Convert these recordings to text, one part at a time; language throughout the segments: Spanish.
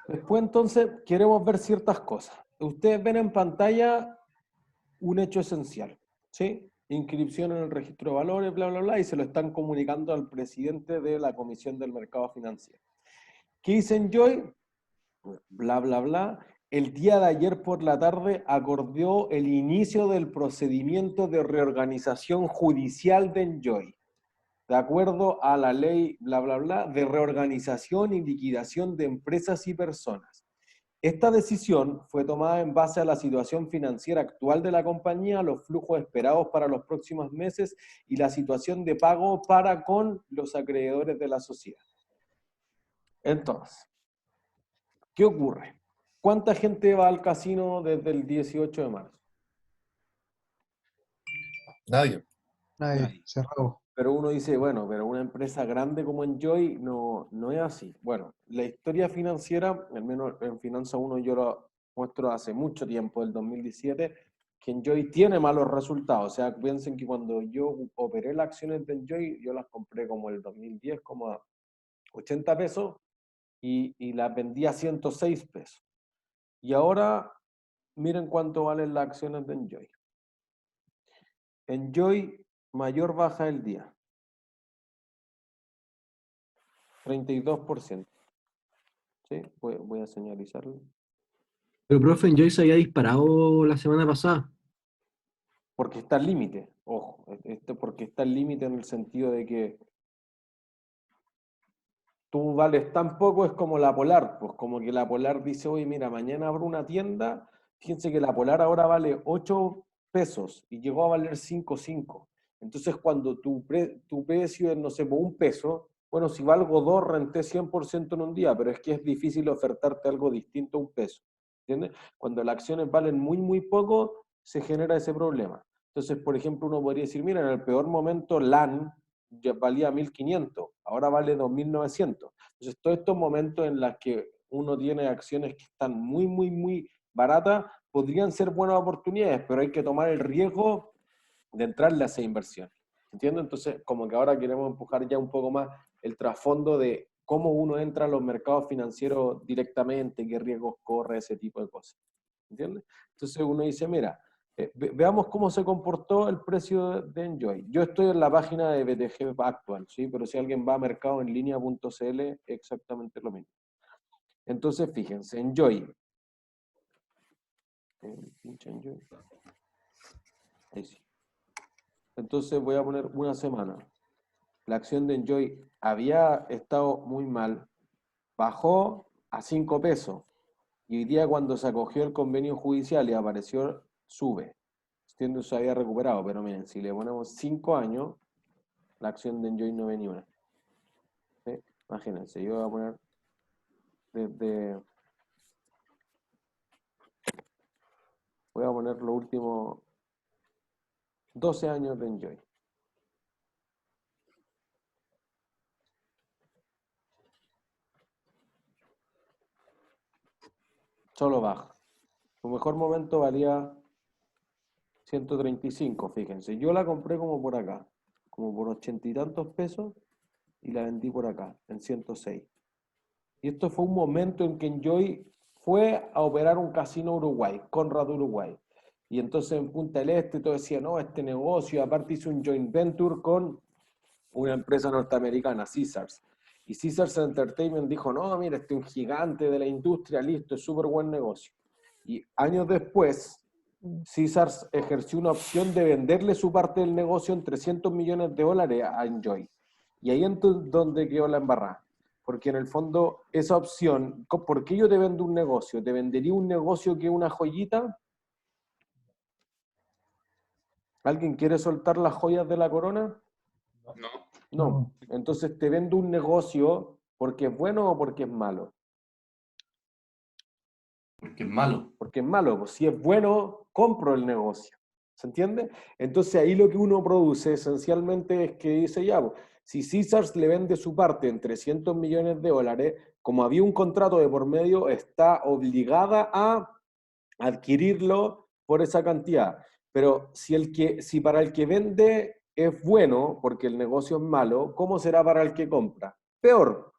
Después entonces queremos ver ciertas cosas. Ustedes ven en pantalla un hecho esencial, ¿sí? Inscripción en el registro de valores, bla, bla, bla, y se lo están comunicando al presidente de la Comisión del Mercado Financiero. ¿Qué dice Enjoy? Bla, bla, bla. El día de ayer por la tarde acordó el inicio del procedimiento de reorganización judicial de Enjoy, de acuerdo a la ley, bla, bla, bla, de reorganización y liquidación de empresas y personas. Esta decisión fue tomada en base a la situación financiera actual de la compañía, los flujos esperados para los próximos meses y la situación de pago para con los acreedores de la sociedad. Entonces, ¿qué ocurre? ¿Cuánta gente va al casino desde el 18 de marzo? Nadie. Nadie, cerrado. Pero uno dice, bueno, pero una empresa grande como Enjoy no es así. Bueno, la historia financiera, al menos en Finanza 1 yo lo muestro hace mucho tiempo, el 2017, que Enjoy tiene malos resultados. O sea, piensen que cuando yo operé las acciones de Enjoy, yo las compré como el 2010, como a 80 pesos y las vendí a 106 pesos. Y ahora, miren cuánto valen las acciones de Enjoy. Enjoy, mayor baja del día. 32%. ¿Sí? Voy a señalizarlo. Pero, profe, Enjoy se había disparado la semana pasada. Porque está al límite, ojo, porque está al límite en el sentido de que tú vales tan poco, es como la Polar, pues como que la Polar dice, oye, mira, mañana abro una tienda, fíjense que la Polar ahora vale 8 pesos y llegó a valer 5,5. Entonces cuando tu precio es, no sé, por 1 peso, bueno, si valgo 2, renté 100% en un día, pero es que es difícil ofertarte algo distinto a 1 peso, ¿entiendes? Cuando las acciones valen muy, muy poco, se genera ese problema. Entonces, por ejemplo, uno podría decir, mira, en el peor momento LAN ya valía 1.500, ahora vale 2.900. Entonces, todos estos momentos en los que uno tiene acciones que están muy, muy, muy baratas, podrían ser buenas oportunidades, pero hay que tomar el riesgo de entrarle a esa inversión. ¿Entiendes? Entonces, como que ahora queremos empujar ya un poco más el trasfondo de cómo uno entra a los mercados financieros directamente, qué riesgos corre, ese tipo de cosas. ¿Entiendes? Entonces uno dice, mira, veamos cómo se comportó el precio de Enjoy. Yo estoy en la página de BTG actual, ¿sí? Pero si alguien va a mercadoenlinea.cl, exactamente lo mismo. Entonces, fíjense, Enjoy. Pincha Enjoy. Ahí sí. Entonces voy a poner una semana. La acción de Enjoy había estado muy mal, bajó a 5 pesos. Y hoy día cuando se acogió el convenio judicial y apareció, sube. Entiendo, se había recuperado, pero miren, si le ponemos 5 años, la acción de Enjoy no ve ni una. ¿Sí? Imagínense, yo voy a poner desde... Voy a poner los últimos 12 años de Enjoy. Solo baja. Su mejor momento valía 135, fíjense. Yo la compré como por acá, como por 80 y tantos pesos, y la vendí por acá, en 106. Y esto fue un momento en que Enjoy fue a operar un casino Uruguay, Conrad Uruguay. Y entonces en Punta del Este todo decía, no, este negocio, aparte hizo un joint venture con una empresa norteamericana, Caesars. Y Caesars Entertainment dijo, no, mira, este es un gigante de la industria, listo, es súper buen negocio. Y años después, Caesars ejerció una opción de venderle su parte del negocio en $300 millones a Enjoy. Y ahí es donde quedó la embarrada. Porque en el fondo, esa opción, ¿por qué yo te vendo un negocio? ¿Te vendería un negocio que es una joyita? ¿Alguien quiere soltar las joyas de la corona? No. No. Entonces te vendo un negocio porque es bueno o porque es malo. Porque es malo. Porque es malo. Pues si es bueno, compro el negocio. ¿Se entiende? Entonces ahí lo que uno produce esencialmente es que dice, ya, pues, si Caesars le vende su parte en $300 millones, como había un contrato de por medio, está obligada a adquirirlo por esa cantidad. Pero si para el que vende es bueno, porque el negocio es malo, ¿cómo será para el que compra? Peor.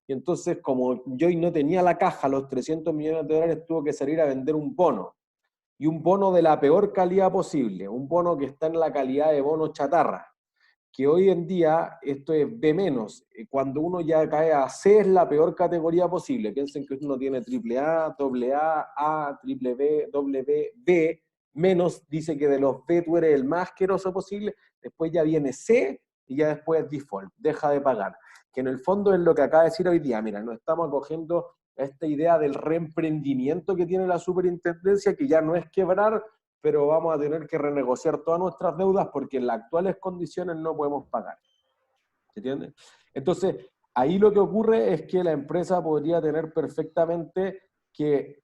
y entonces como Joy no tenía la caja, los 300 millones de dólares, tuvo que salir a vender un bono, y un bono de la peor calidad posible, un bono que está en la calidad de bono chatarra, que hoy en día esto es B-, cuando uno ya cae a C es la peor categoría posible. Piensen que uno tiene AAA, AA, A, triple B, W, B, menos, dice que de los B tú eres el más asqueroso posible, después ya viene C y ya después es default, deja de pagar. Que en el fondo es lo que acaba de decir hoy día, mira, nos estamos acogiendo a esta idea del reemprendimiento que tiene la superintendencia, que ya no es quebrar, pero vamos a tener que renegociar todas nuestras deudas porque en las actuales condiciones no podemos pagar. ¿Se entiende? Entonces, ahí lo que ocurre es que la empresa podría tener perfectamente que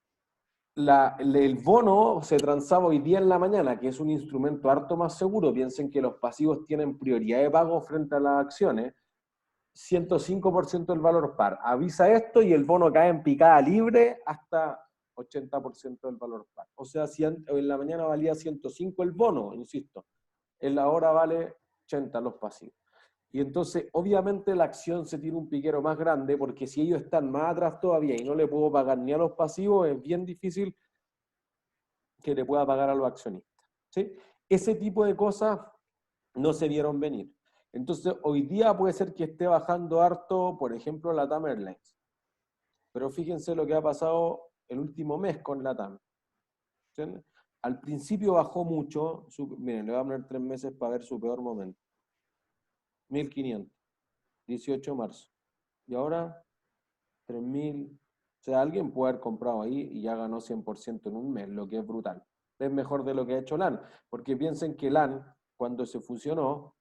el bono se transaba hoy día en la mañana, que es un instrumento harto más seguro. Piensen que los pasivos tienen prioridad de pago frente a las acciones. 105% del valor par. Avisa esto y el bono cae en picada libre hasta 80% del valor par. O sea, si en la mañana valía 105 el bono, insisto, en la hora vale 80 los pasivos. Y entonces, obviamente, la acción se tiene un piquero más grande, porque si ellos están más atrás todavía y no le puedo pagar ni a los pasivos, es bien difícil que le pueda pagar a los accionistas. ¿Sí? Ese tipo de cosas no se vieron venir. Entonces, hoy día puede ser que esté bajando harto, por ejemplo, LATAM Airlines. Pero fíjense lo que ha pasado el último mes con LATAM. ¿Entienden? Al principio bajó mucho, miren, le voy a poner 3 meses para ver su peor momento. 1.500, 18 de marzo. Y ahora, 3.000. O sea, alguien puede haber comprado ahí y ya ganó 100% en un mes, lo que es brutal. Es mejor de lo que ha hecho LAN, porque piensen que LAN, cuando se fusionó,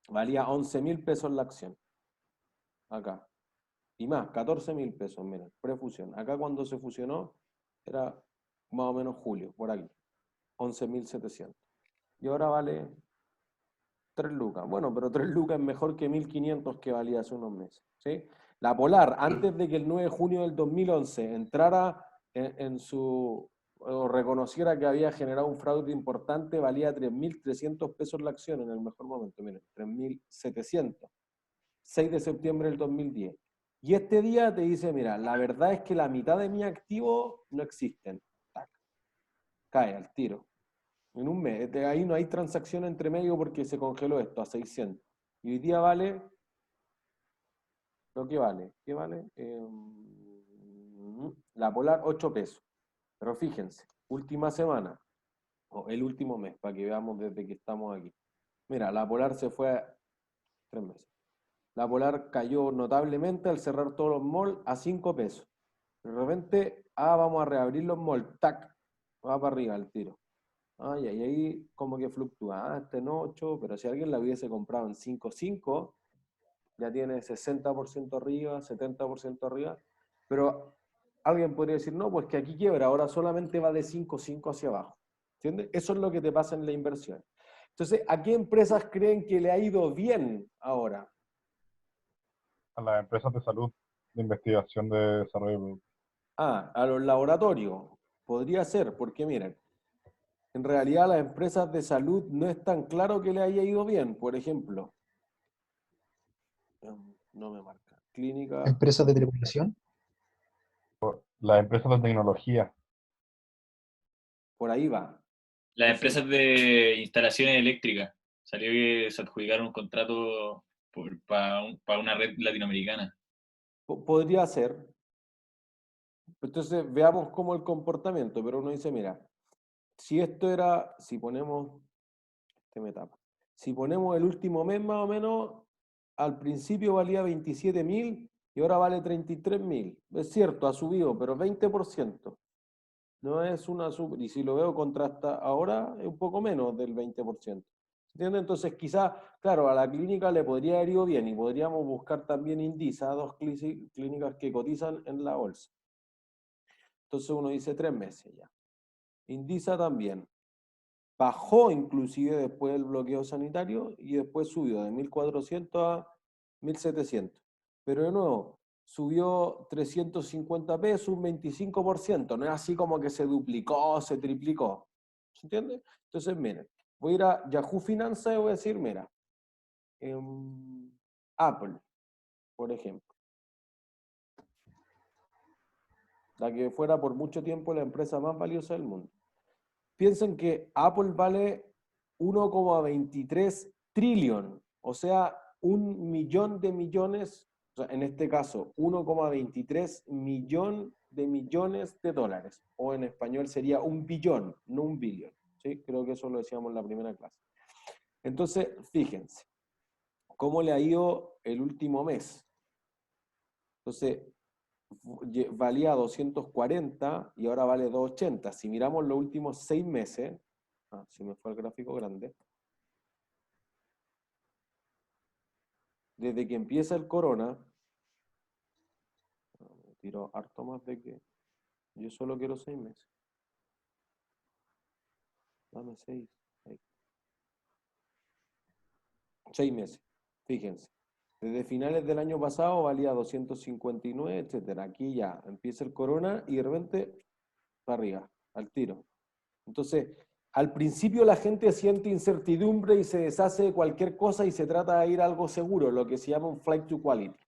valía 11.000 pesos la acción. Acá. Y más, 14.000 pesos, miren, prefusión. Acá cuando se fusionó, era más o menos julio, por aquí. 11.700. Y ahora vale 3 lucas. Bueno, pero 3 lucas es mejor que 1.500 que valía hace unos meses. ¿Sí? La Polar, antes de que el 9 de junio del 2011 entrara en su, o reconociera que había generado un fraude importante, valía 3.300 pesos la acción en el mejor momento. Miren, 3.700. 6 de septiembre del 2010. Y este día te dice, mira, la verdad es que la mitad de mis activos no existen. Tac. Cae al tiro. En un mes. De ahí no hay transacción entre medio porque se congeló esto a 600. Y hoy día vale lo que vale. ¿Qué vale? La Polar, 8 pesos. Pero fíjense, última semana, o el último mes, para que veamos desde que estamos aquí. Mira, la Polar se fue a 3 meses. La Polar cayó notablemente al cerrar todos los malls a 5 pesos. De repente, vamos a reabrir los malls, tac, va para arriba el tiro. Y ahí como que fluctúa, este en 8, pero si alguien la hubiese comprado en 5.5, ya tiene 60% arriba, 70% arriba, pero alguien podría decir, no, pues que aquí quiebra, ahora solamente va de 5.5 hacia abajo. ¿Entiendes? Eso es lo que te pasa en la inversión. Entonces, ¿a qué empresas creen que le ha ido bien ahora? A las empresas de salud, de investigación de desarrollo de productos. A los laboratorios. Podría ser, porque miren, en realidad las empresas de salud no es tan claro que le haya ido bien. Por ejemplo, no me marca. Clínica, Empresas de tripulación. Las empresas de tecnología. por ahí va. Las No sé. empresas de instalaciones eléctricas. Salió que se adjudicaron un contrato para una red latinoamericana. Podría ser. Entonces, veamos cómo el comportamiento. Pero uno dice, mira, si esto era, si ponemos, me tapa. Si ponemos el último mes más o menos, al principio valía 27.000 y ahora vale 33.000. Es cierto, ha subido, pero 20%. No es una y si lo veo contrasta ahora, es un poco menos del 20%. ¿Entiendes? Entonces, quizás, claro, a la clínica le podría haber ido bien y podríamos buscar también Indisa, 2 clínicas que cotizan en la bolsa. Entonces uno dice 3 meses ya. Indisa también. Bajó inclusive después del bloqueo sanitario y después subió de 1.400 a 1.700. Pero de nuevo, subió 350 pesos, un 25%. No es así como que se duplicó, se triplicó. ¿Se entiende? Entonces, miren, voy a ir a Yahoo Finanzas y voy a decir, mira, Apple, por ejemplo. la que fuera por mucho tiempo la empresa más valiosa del mundo. Piensen que Apple vale 1,23 trillón, o sea, 1.000.000 de millones, o sea, en este caso, 1,23 millón de millones de dólares, o en español sería 1 billón, no 1 billón, ¿sí? Creo que eso lo decíamos en la primera clase. Entonces, fíjense, ¿cómo le ha ido el último mes? Entonces, valía 240 y ahora vale 280. Si miramos los últimos 6 meses, se me fue el gráfico grande, desde que empieza el corona, me tiro harto más de que yo solo quiero 6 meses. Dame 6. 6 meses, fíjense. Desde finales del año pasado valía 259, etcétera. Aquí ya empieza el corona y de repente para arriba, al tiro. Entonces, al principio la gente siente incertidumbre y se deshace de cualquier cosa y se trata de ir a algo seguro, lo que se llama un flight to quality.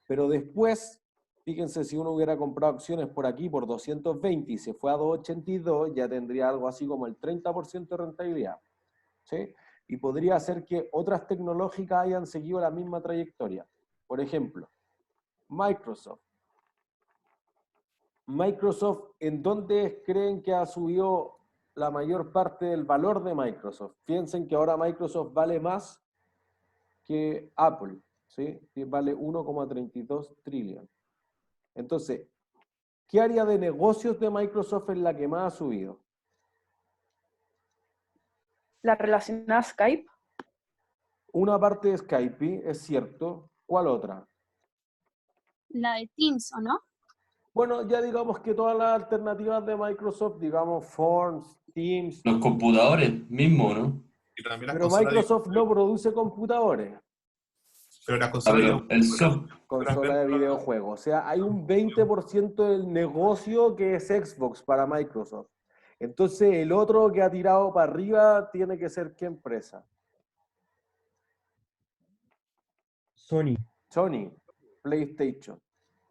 Pero después, fíjense, si uno hubiera comprado acciones por aquí por 220 y se fue a 282, ya tendría algo así como el 30% de rentabilidad. ¿Sí? Y podría ser que otras tecnológicas hayan seguido la misma trayectoria. Por ejemplo, Microsoft. Microsoft, ¿en dónde creen que ha subido la mayor parte del valor de Microsoft? Piensen que ahora Microsoft vale más que Apple, ¿sí? Vale 1,32 trillón. Entonces, ¿qué área de negocios de Microsoft es la que más ha subido? La relacionada a Skype. Una parte de Skype, es cierto. ¿Cuál otra? La de Teams, ¿o no? Bueno, ya digamos que todas las alternativas de Microsoft, digamos Forms, Teams, Los computadores mismos, ¿no? Y también las pero consolas Microsoft no produce computadores, pero las Ah, consolas pero el software. consola de videojuegos. O sea, hay un 20% del negocio que es Xbox para Microsoft. Entonces, el otro que ha tirado para arriba tiene que ser ¿qué empresa? Sony. Sony, PlayStation.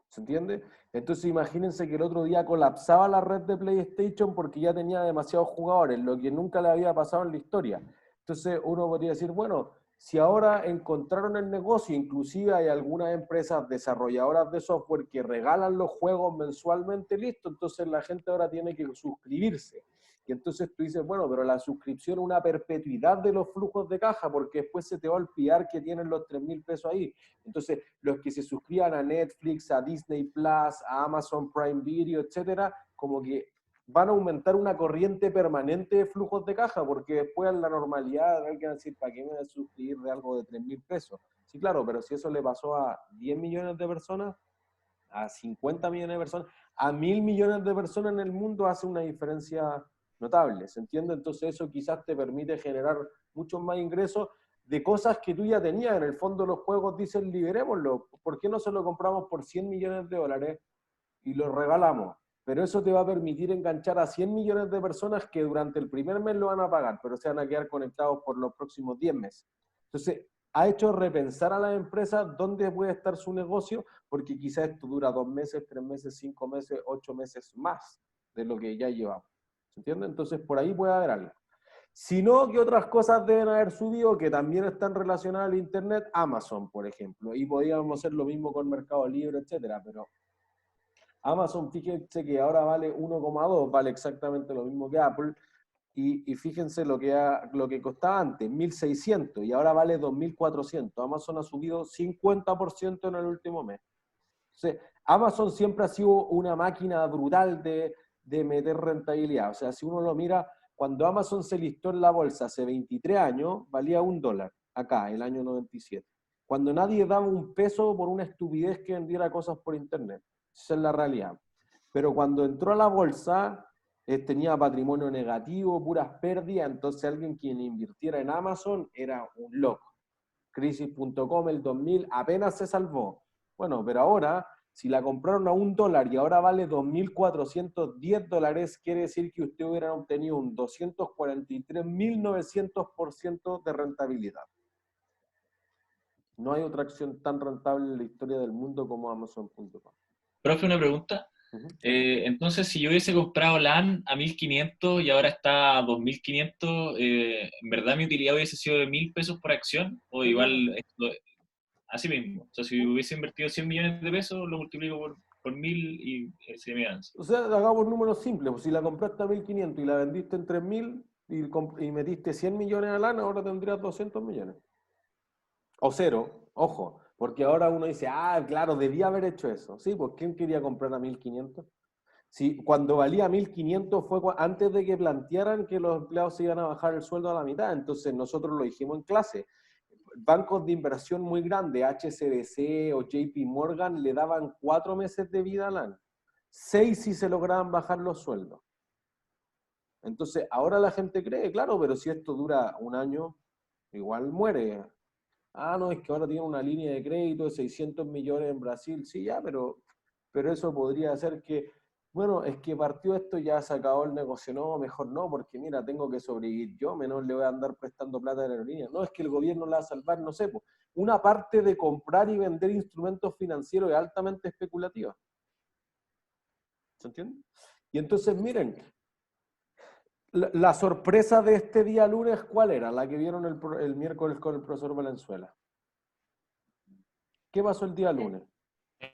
¿Se entiende? Entonces imagínense que el otro día colapsaba la red de PlayStation porque ya tenía demasiados jugadores, lo que nunca le había pasado en la historia. Entonces uno podría decir, bueno, si ahora encontraron el negocio, inclusive hay algunas empresas desarrolladoras de software que regalan los juegos mensualmente, listo, entonces la gente ahora tiene que suscribirse. Y entonces tú dices, bueno, pero la suscripción es una perpetuidad de los flujos de caja, porque después se te va a olvidar que tienen los 3.000 pesos ahí. Entonces, los que se suscriban a Netflix, a Disney Plus, a Amazon Prime Video, etcétera, como que van a aumentar una corriente permanente de flujos de caja, porque después en la normalidad alguien va a decir, ¿para qué me voy a suscribir de algo de 3.000 pesos? Sí, claro, pero si eso le pasó a 10 millones de personas, a 50 millones de personas, a 1.000 millones de personas en el mundo, hace una diferencia notable, ¿se entiende? Entonces eso quizás te permite generar muchos más ingresos de cosas que tú ya tenías. En el fondo los juegos dicen, liberémoslo. ¿Por qué no se lo compramos por 100 millones de dólares y lo regalamos? Pero eso te va a permitir enganchar a 100 millones de personas que durante el primer mes lo van a pagar, pero se van a quedar conectados por los próximos 10 meses. Entonces, ha hecho repensar a las empresas dónde puede estar su negocio, porque quizás esto dura 2 meses, 3 meses, 5 meses, 8 meses más de lo que ya llevamos. ¿Se entiende? Entonces, por ahí puede haber algo. Si no, ¿qué otras cosas deben haber subido que también están relacionadas al Internet? Amazon, por ejemplo. Y podríamos hacer lo mismo con Mercado Libre, etcétera, pero Amazon, fíjense que ahora vale 1,2, vale exactamente lo mismo que Apple, y fíjense lo que costaba antes, 1.600, y ahora vale 2.400. Amazon ha subido 50% en el último mes. Entonces, Amazon siempre ha sido una máquina brutal de meter rentabilidad. O sea, si uno lo mira, cuando Amazon se listó en la bolsa hace 23 años, valía $1, acá, el año 97. Cuando nadie daba un peso por una estupidez que vendiera cosas por internet. Esa es la realidad. Pero cuando entró a la bolsa, tenía patrimonio negativo, puras pérdidas, entonces alguien quien invirtiera en Amazon era un loco. Crisis.com el 2000 apenas se salvó. Bueno, pero ahora, si la compraron a $1 y ahora vale $2.410, quiere decir que usted hubiera obtenido un 243.900% de rentabilidad. No hay otra acción tan rentable en la historia del mundo como Amazon.com. Profe, una pregunta. Ujú. Entonces, si yo hubiese comprado LAN a 1.500 y ahora está a 2.500, ¿en verdad mi utilidad hubiese sido de 1.000 pesos por acción? O igual, así mismo. O sea, si hubiese invertido 100 millones de pesos, lo multiplico por 1.000 y se me dan. O sea, hagamos números simples. Pues si la compraste a 1.500 y la vendiste en 3.000 y metiste 100 millones a lana, ahora tendrías 200 millones. O cero, ojo. Porque ahora uno dice, ah, claro, debía haber hecho eso. Sí, pues ¿quién quería comprar a 1.500? Sí, cuando valía 1.500 fue antes de que plantearan que los empleados se iban a bajar el sueldo a la mitad. Entonces nosotros lo dijimos en clase. Bancos de inversión muy grandes, HSBC o JP Morgan, le daban 4 meses de vida al año. 6 si se lograban bajar los sueldos. Entonces, ahora la gente cree, claro, pero si esto dura un año, igual muere. Ah, no, es que ahora tiene una línea de crédito de 600 millones en Brasil. Sí, ya, pero eso podría hacer que, bueno, es que partió esto, ya se acabó el negocio. No, mejor no, porque mira, tengo que sobrevivir yo, menos le voy a andar prestando plata a la aerolínea. No, es que el gobierno la va a salvar, no sé. Pues. Una parte de comprar y vender instrumentos financieros es altamente especulativa. ¿Se entiende? Y entonces, miren, la sorpresa de este día lunes, ¿cuál era? La que vieron el miércoles con el profesor Valenzuela. ¿Qué pasó el día lunes?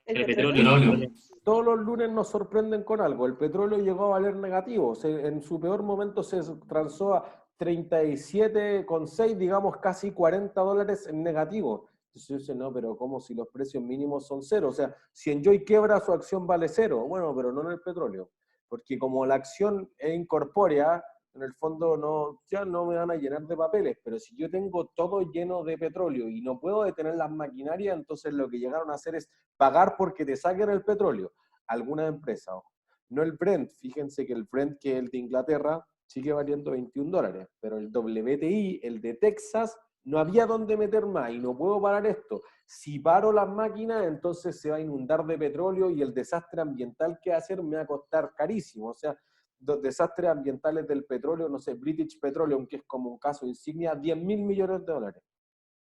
El El petróleo. Petróleo. Todos los lunes nos sorprenden con algo. El petróleo llegó a valer negativo. En su peor momento se transó a 37,6, digamos casi $40 en negativo. Entonces dice, no, pero ¿cómo si los precios mínimos son cero? O sea, si Enjoy quiebra, su acción vale cero. Bueno, pero no en el petróleo. Porque como la acción es incorpórea, en el fondo no, ya no me van a llenar de papeles, pero si yo tengo todo lleno de petróleo y no puedo detener las maquinarias, entonces lo que llegaron a hacer es pagar porque te saquen el petróleo. Algunas empresas, ojo. No el Brent, fíjense que el Brent, que es el de Inglaterra, sigue valiendo $21, pero el WTI, el de Texas, no había dónde meter más y no puedo parar esto. Si paro las máquinas, entonces se va a inundar de petróleo y el desastre ambiental que hacer me va a costar carísimo. O sea, los desastres ambientales del petróleo, no sé, British Petroleum, que es como un caso insignia, $10.000 millones.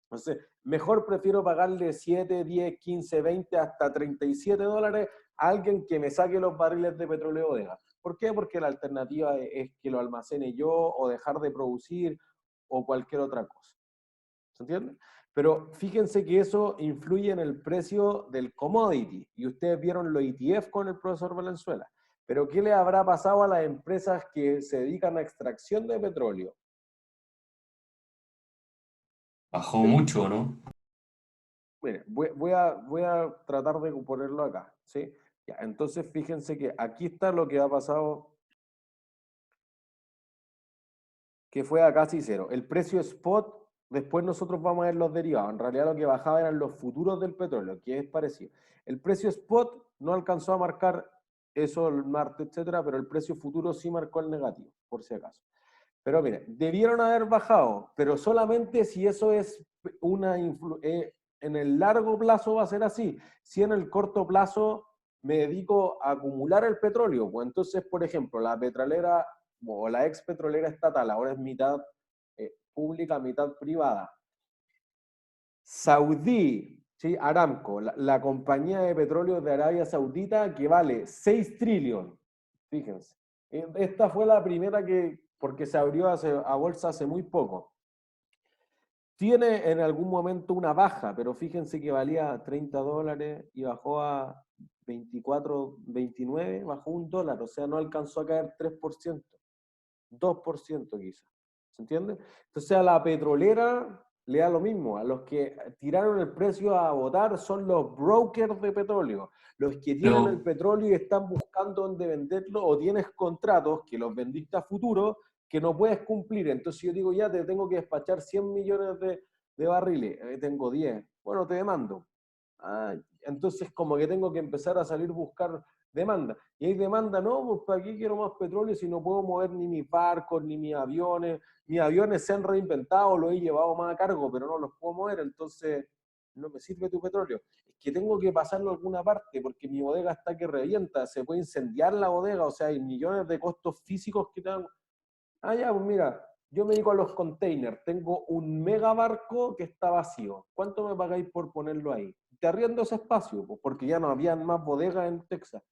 Entonces, mejor prefiero pagarle 7, 10, 15, 20, hasta $37 a alguien que me saque los barriles de petróleo de bodega. ¿Por qué? Porque la alternativa es que lo almacene yo o dejar de producir o cualquier otra cosa. ¿Se entiende? Pero fíjense que eso influye en el precio del commodity. Y ustedes vieron los ETF con el profesor Valenzuela. Pero ¿qué le habrá pasado a las empresas que se dedican a extracción de petróleo? Bajó mucho, ¿no? Mire, voy a tratar de ponerlo acá, ¿sí? Ya, entonces fíjense que aquí está lo que ha pasado, que fue a casi cero. El precio spot, después nosotros vamos a ver los derivados. En realidad lo que bajaba eran los futuros del petróleo, que es parecido. El precio spot no alcanzó a marcar eso el martes, etcétera, pero el precio futuro sí marcó el negativo, por si acaso. Pero mire, debieron haber bajado, pero solamente si eso es una en el largo plazo va a ser así. Si en el corto plazo me dedico a acumular el petróleo, pues entonces, por ejemplo, la petrolera o la ex petrolera estatal ahora es mitad pública, mitad privada. Saudí, ¿sí? Aramco, la compañía de petróleo de Arabia Saudita que vale 6 trillones. Fíjense. Esta fue la primera porque se abrió a bolsa hace muy poco. Tiene en algún momento una baja, pero fíjense que valía $30 y bajó a 24, 29, bajó $1, o sea, no alcanzó a caer 3%, 2% quizás. ¿Se entiende? Entonces a la petrolera le da lo mismo, a los que tiraron el precio a votar son los brokers de petróleo, los que tienen el petróleo y están buscando dónde venderlo, o tienes contratos que los vendiste a futuro que no puedes cumplir. Entonces yo digo, ya te tengo que despachar 100 millones de barriles, tengo 10, bueno, te demando. Entonces como que tengo que empezar a salir a buscar demanda. Y hay demanda, no, pues ¿para qué quiero más petróleo si no puedo mover ni mis barcos, ni mis aviones? Mis aviones se han reinventado, los he llevado más a cargo, pero no los puedo mover, entonces no me sirve tu petróleo. Es que tengo que pasarlo a alguna parte, porque mi bodega está que revienta, se puede incendiar la bodega, o sea, hay millones de costos físicos que tengo. Ya, pues mira, yo me dedico a los containers, tengo un mega barco que está vacío. ¿Cuánto me pagáis por ponerlo ahí? Te arriendo ese espacio, pues, porque ya no habían más bodegas en Texas.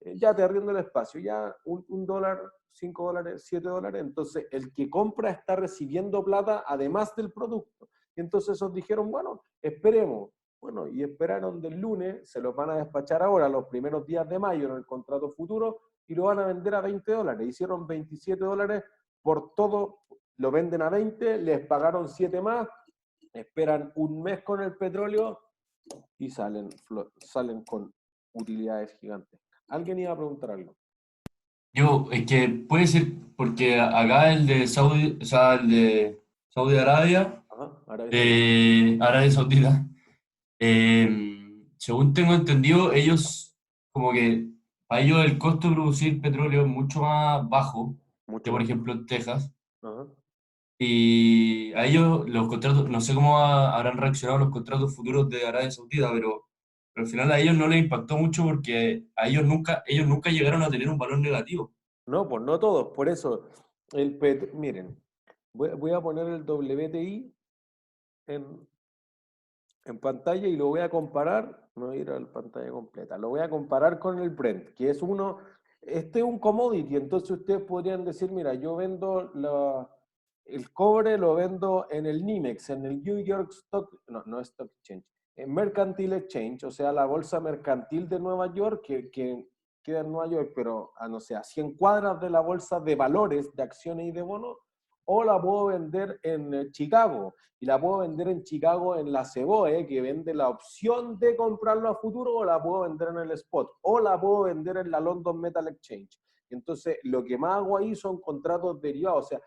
ya te arriendo el espacio, ya un dólar, $5, $7, entonces el que compra está recibiendo plata además del producto. Y entonces esos dijeron, bueno, esperemos. Bueno, y esperaron del lunes, se los van a despachar ahora, los primeros días de mayo en el contrato futuro, y lo van a vender a $20. Hicieron $27 por todo, lo venden a 20, les pagaron 7 más, esperan un mes con el petróleo y salen con utilidades gigantes. ¿Alguien iba a preguntar algo? Yo, es que puede ser porque acá el de Saudi, o sea, el de Saudi Arabia, Ajá, Arabia Saudita. Arabia Saudita, según tengo entendido, ellos, como que para ellos el costo de producir petróleo es mucho más bajo que, Mucho por más. ejemplo, en Texas. Ajá. Y a ellos los contratos, no sé cómo habrán reaccionado los contratos futuros de Arabia Saudita, pero al final a ellos no les impactó mucho porque a ellos nunca llegaron a tener un valor negativo. No, pues no todos, por eso, miren, voy a poner el WTI en, en pantalla y lo voy a comparar, no voy a ir a la pantalla completa, lo voy a comparar con el Brent, que es este es un commodity, entonces ustedes podrían decir, mira, yo vendo el cobre, lo vendo en el NYMEX, en el New York Stock, no Stock Exchange, en Mercantile Exchange, o sea, la bolsa mercantil de Nueva York, que queda en Nueva York, pero no sé, a 100 cuadras de la bolsa de valores, de acciones y de bonos, o la puedo vender en Chicago, y la puedo vender en Chicago en la CBOE, que vende la opción de comprarlo a futuro, o la puedo vender en el spot, o la puedo vender en la London Metal Exchange. Entonces, lo que más hago ahí son contratos derivados, o sea,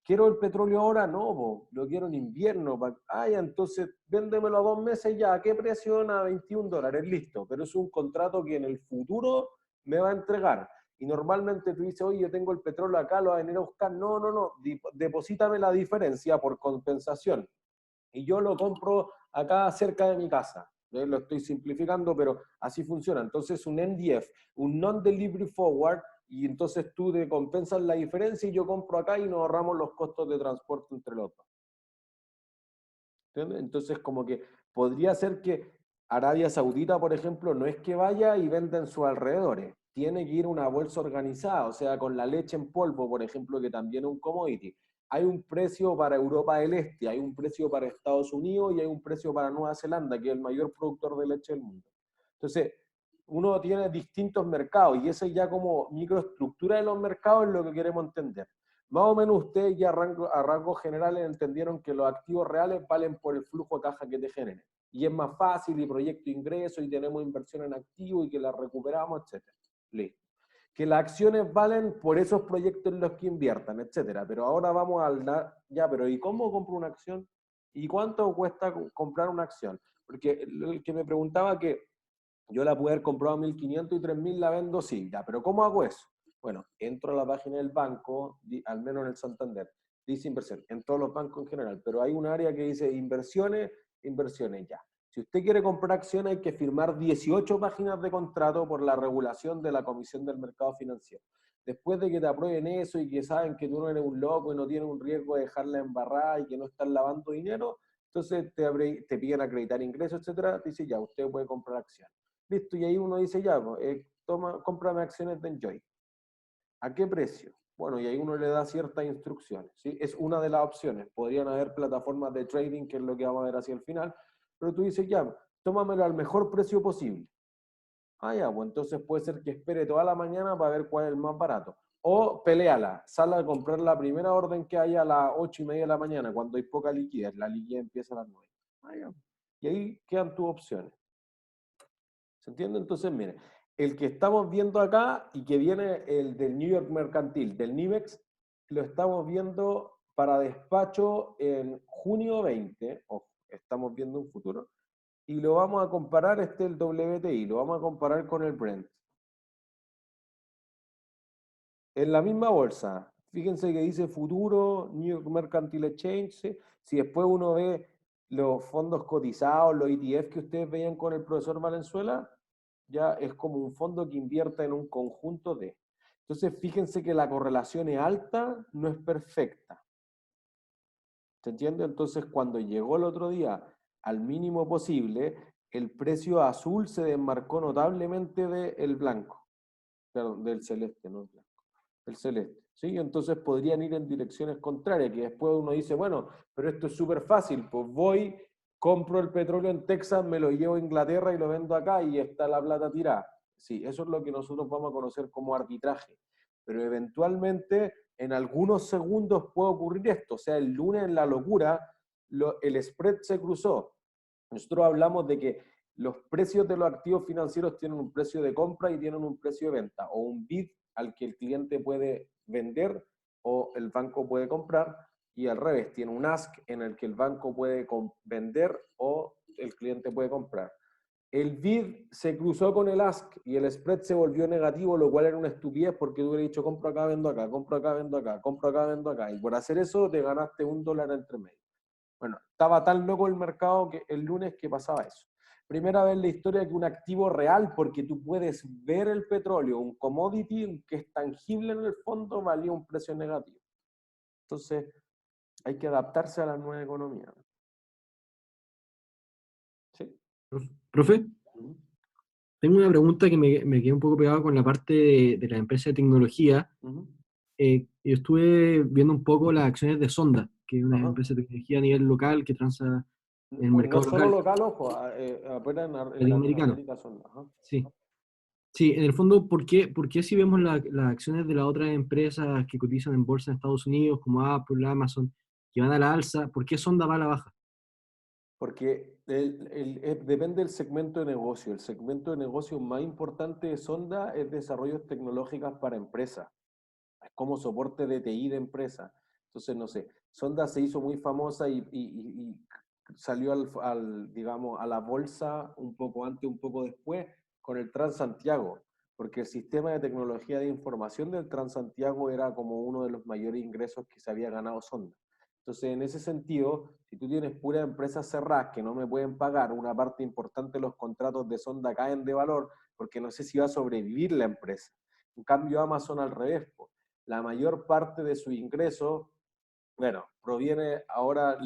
¿quiero el petróleo ahora? No, lo quiero en invierno. Entonces véndemelo a 2 meses ya. ¿A qué precio? A $21. Listo. Pero es un contrato que en el futuro me va a entregar. Y normalmente tú dices, oye, yo tengo el petróleo acá, lo va a venir a buscar. No. Deposítame la diferencia por compensación. Y yo lo compro acá cerca de mi casa. Lo estoy simplificando, pero así funciona. Entonces, un NDF, un Non-Delivery Forward, y entonces tú te compensas la diferencia y yo compro acá y nos ahorramos los costos de transporte entre los dos. ¿Entiendes? Entonces, como que podría ser que Arabia Saudita, por ejemplo, no es que vaya y venda en sus alrededores. Tiene que ir a una bolsa organizada, o sea, con la leche en polvo, por ejemplo, que también es un commodity. Hay un precio para Europa del Este, hay un precio para Estados Unidos y hay un precio para Nueva Zelanda, que es el mayor productor de leche del mundo. Entonces, uno tiene distintos mercados y esa ya como microestructura de los mercados es lo que queremos entender. Más o menos ustedes ya a rasgos generales entendieron que los activos reales valen por el flujo de caja que te generen. Y es más fácil y proyecto ingresos y tenemos inversión en activos y que las recuperamos, etc. Listo. Que las acciones valen por esos proyectos en los que inviertan, etc. Pero ahora vamos pero ¿y cómo compro una acción? ¿Y cuánto cuesta comprar una acción? Porque el que me preguntaba que yo la pude haber comprado a 1.500 y 3.000 la vendo, sí, ya, pero ¿cómo hago eso? Bueno, entro a la página del banco, al menos en el Santander, dice inversión, en todos los bancos en general, pero hay un área que dice inversiones, inversiones ya. Si usted quiere comprar acciones hay que firmar 18 páginas de contrato por la regulación de la Comisión del Mercado Financiero. Después de que te aprueben eso y que saben que tú no eres un loco y no tienes un riesgo de dejarla embarrada y que no estás lavando dinero, entonces te piden acreditar ingresos, etcétera, dice ya, usted puede comprar acciones. Listo, y ahí uno dice ya, cómprame acciones de Enjoy. ¿A qué precio? Bueno, y ahí uno le da ciertas instrucciones, ¿sí? Es una de las opciones. Podrían haber plataformas de trading, que es lo que vamos a ver hacia el final, pero tú dices ya, tómamelo al mejor precio posible. Ya, pues entonces puede ser que espere toda la mañana para ver cuál es el más barato. O peleala, sal a comprar la primera orden que haya a las 8:30 de la mañana, cuando hay poca liquidez. La liquidez empieza a las 9. Ya. Y ahí quedan tus opciones. ¿Se entiende? Entonces, mire, el que estamos viendo acá y que viene el del New York Mercantil, del NYMEX, lo estamos viendo para despacho en junio 20, o estamos viendo un futuro, y lo vamos a comparar, el WTI, lo vamos a comparar con el Brent. En la misma bolsa, fíjense que dice futuro, New York Mercantile Exchange, ¿sí? Si después uno ve los fondos cotizados, los ETF que ustedes veían con el profesor Valenzuela, ya es como un fondo que invierte en un conjunto de. Entonces, fíjense que la correlación es alta, no es perfecta. ¿Se entiende? Entonces, cuando llegó el otro día al mínimo posible, el precio azul se desmarcó notablemente del blanco. Claro, del celeste, ¿no? El celeste. ¿Sí? Entonces podrían ir en direcciones contrarias, que después uno dice, bueno, pero esto es súper fácil, pues voy, compro el petróleo en Texas, me lo llevo a Inglaterra y lo vendo acá y está la plata tirada. Sí, eso es lo que nosotros vamos a conocer como arbitraje. Pero eventualmente, en algunos segundos puede ocurrir esto. O sea, el lunes en la locura, el spread se cruzó. Nosotros hablamos de que los precios de los activos financieros tienen un precio de compra y tienen un precio de venta, o un bid al que el cliente puede vender o el banco puede comprar, y al revés, tiene un ask en el que el banco puede vender o el cliente puede comprar. El bid se cruzó con el ask y el spread se volvió negativo, lo cual era una estupidez porque tú hubieras dicho compro acá, vendo acá, compro acá, vendo acá, compro acá, vendo acá, y por hacer eso te ganaste $1 entre medio. Bueno, estaba tan loco el mercado que el lunes que pasaba eso. Primera vez en la historia que un activo real, porque tú puedes ver el petróleo, un commodity que es tangible en el fondo, valía un precio negativo. Entonces, hay que adaptarse a la nueva economía. ¿Sí? Profe, Ujú. tengo una pregunta que me quedé un poco pegado con la parte de la empresa de tecnología. Ujú. Yo estuve viendo un poco las acciones de Sonda, que es una Ajá. empresa de tecnología a nivel local que transa en el Pues no mercado es solo local local, ojo, apenas en latinoamericano. Latinoamérica son. Ajá. Sí. Sí, en el fondo, ¿por qué si vemos las acciones de las otras empresas que cotizan en bolsa en Estados Unidos, como Apple, Amazon, que van a la alza, por qué Sonda va a la baja? Porque depende del segmento de negocio. El segmento de negocio más importante de Sonda es desarrollos tecnológicos para empresas. Es como soporte de TI de empresa. Entonces, no sé, Sonda se hizo muy famosa y salió digamos, a la bolsa un poco antes, un poco después, con el Transantiago, porque el sistema de tecnología de información del Transantiago era como uno de los mayores ingresos que se había ganado Sonda. Entonces, en ese sentido, si tú tienes puras empresas cerradas que no me pueden pagar, una parte importante de los contratos de Sonda caen de valor porque no sé si va a sobrevivir la empresa. En cambio, Amazon al revés, po. La mayor parte de su ingreso, bueno, proviene ahora,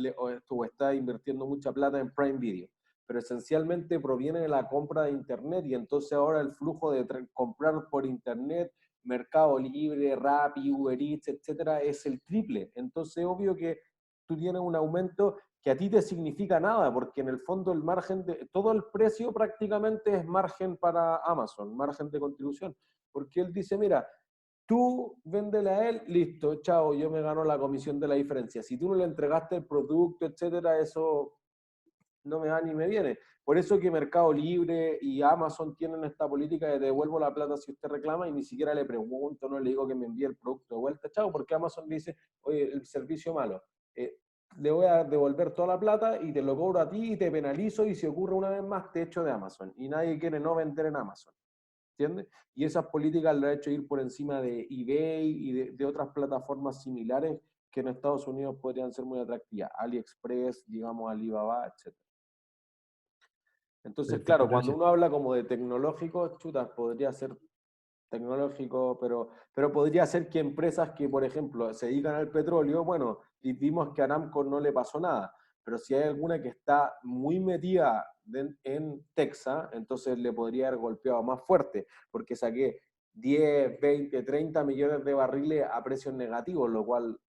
o está invirtiendo mucha plata en Prime Video, pero esencialmente proviene de la compra de Internet y entonces ahora el flujo de comprar por Internet, Mercado Libre, Rappi, Uber Eats, etcétera, es el triple. Entonces, obvio que tú tienes un aumento que a ti te significa nada, porque en el fondo el margen de todo el precio prácticamente es margen para Amazon, margen de contribución, porque él dice, mira, tú véndele a él, listo, chao, yo me gano la comisión de la diferencia. Si tú no le entregaste el producto, etcétera, eso no me va ni me viene. Por eso que Mercado Libre y Amazon tienen esta política de devuelvo la plata si usted reclama y ni siquiera le pregunto, no le digo que me envíe el producto de vuelta, chao, porque Amazon dice, oye, el servicio malo. Le voy a devolver toda la plata y te lo cobro a ti y te penalizo y si ocurre una vez más te echo de Amazon. Y nadie quiere no vender en Amazon. ¿Entiendes? Y esas políticas lo ha hecho ir por encima de eBay y de otras plataformas similares que en Estados Unidos podrían ser muy atractivas. AliExpress, digamos, Alibaba, etc. Entonces, Perfecto, claro, cuando gracias. uno habla como de tecnológico, chutas, podría ser tecnológico, pero podría ser que empresas que, por ejemplo, se dedican al petróleo, bueno, y vimos que a Aramco no le pasó nada, pero si hay alguna que está muy metida en Texas, entonces le podría haber golpeado más fuerte, porque saqué 10, 20, 30 millones de barriles a precios negativos, lo cual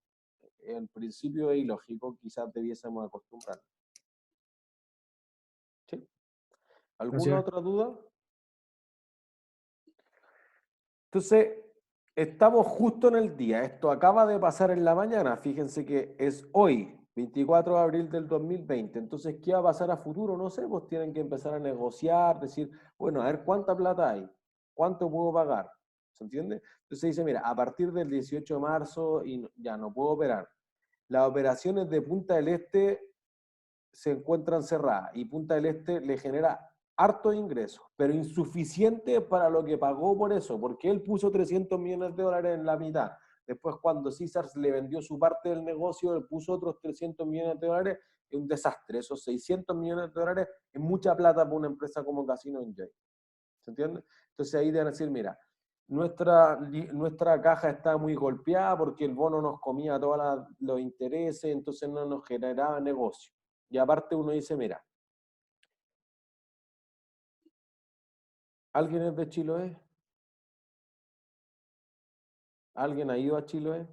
en principio es ilógico, quizás debiésemos acostumbrar. ¿Sí? ¿Alguna Gracias. otra duda? Entonces, estamos justo en el día. Esto acaba de pasar en la mañana. Fíjense que es hoy, 24 de abril del 2020. Entonces, ¿qué va a pasar a futuro? No sé, pues tienen que empezar a negociar, decir, bueno, a ver cuánta plata hay, cuánto puedo pagar. ¿Se entiende? Entonces dice, mira, a partir del 18 de marzo y ya no puedo operar. Las operaciones de Punta del Este se encuentran cerradas y Punta del Este le genera harto ingresos, pero insuficiente para lo que pagó por eso, porque él puso 300 millones de dólares en la mitad. Después, cuando Caesars le vendió su parte del negocio, él puso otros 300 millones de dólares. Es un desastre. Esos 600 millones de dólares es mucha plata para una empresa como Casino Enjoy. ¿Se entiende? Entonces ahí deben decir, mira, nuestra caja está muy golpeada porque el bono nos comía todos los intereses, entonces no nos generaba negocio. Y aparte uno dice, mira, ¿alguien es de Chiloé? ¿Alguien ha ido a Chiloé?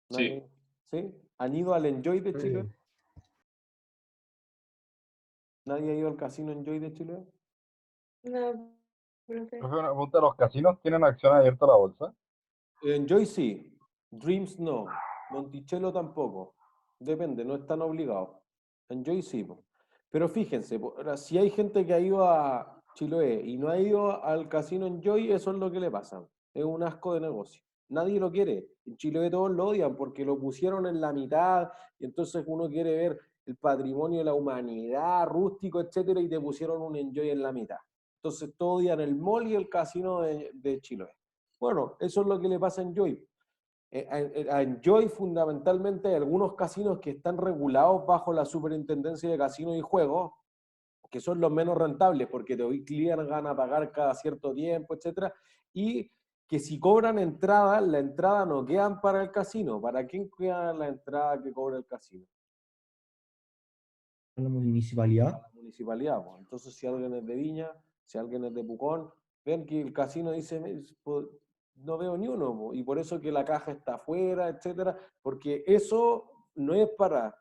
Sí. ¿Nadie? ¿Sí? ¿Han ido al Enjoy de Chiloé? ¿Nadie ha ido al casino Enjoy de Chiloé? No, profe. Profe, una pregunta, ¿los casinos tienen acción abierta a la bolsa? Enjoy sí, Dreams no, Monticello tampoco. Depende, no están obligados. Enjoy sí, po. Pero fíjense, ahora, si hay gente que ha ido a Chiloé y no ha ido al casino Enjoy, eso es lo que le pasa. Es un asco de negocio. Nadie lo quiere. En Chiloé todos lo odian porque lo pusieron en la mitad y entonces uno quiere ver el patrimonio de la humanidad, rústico, etcétera, y te pusieron un Enjoy en la mitad. Entonces todos odian el mall y el casino de Chiloé. Bueno, eso es lo que le pasa a Enjoy. A Enjoy fundamentalmente hay algunos casinos que están regulados bajo la Superintendencia de Casinos y Juegos, que son los menos rentables porque te obligan a pagar cada cierto tiempo, etcétera, y que si cobran entrada, la entrada no quedan para el casino. ¿Para quién queda la entrada que cobra el casino? En la municipalidad. La municipalidad, pues. Entonces, si alguien es de Viña, si alguien es de Pucón, ven que el casino dice, pues, no veo ni uno, po, y por eso que la caja está afuera, etcétera, porque eso no es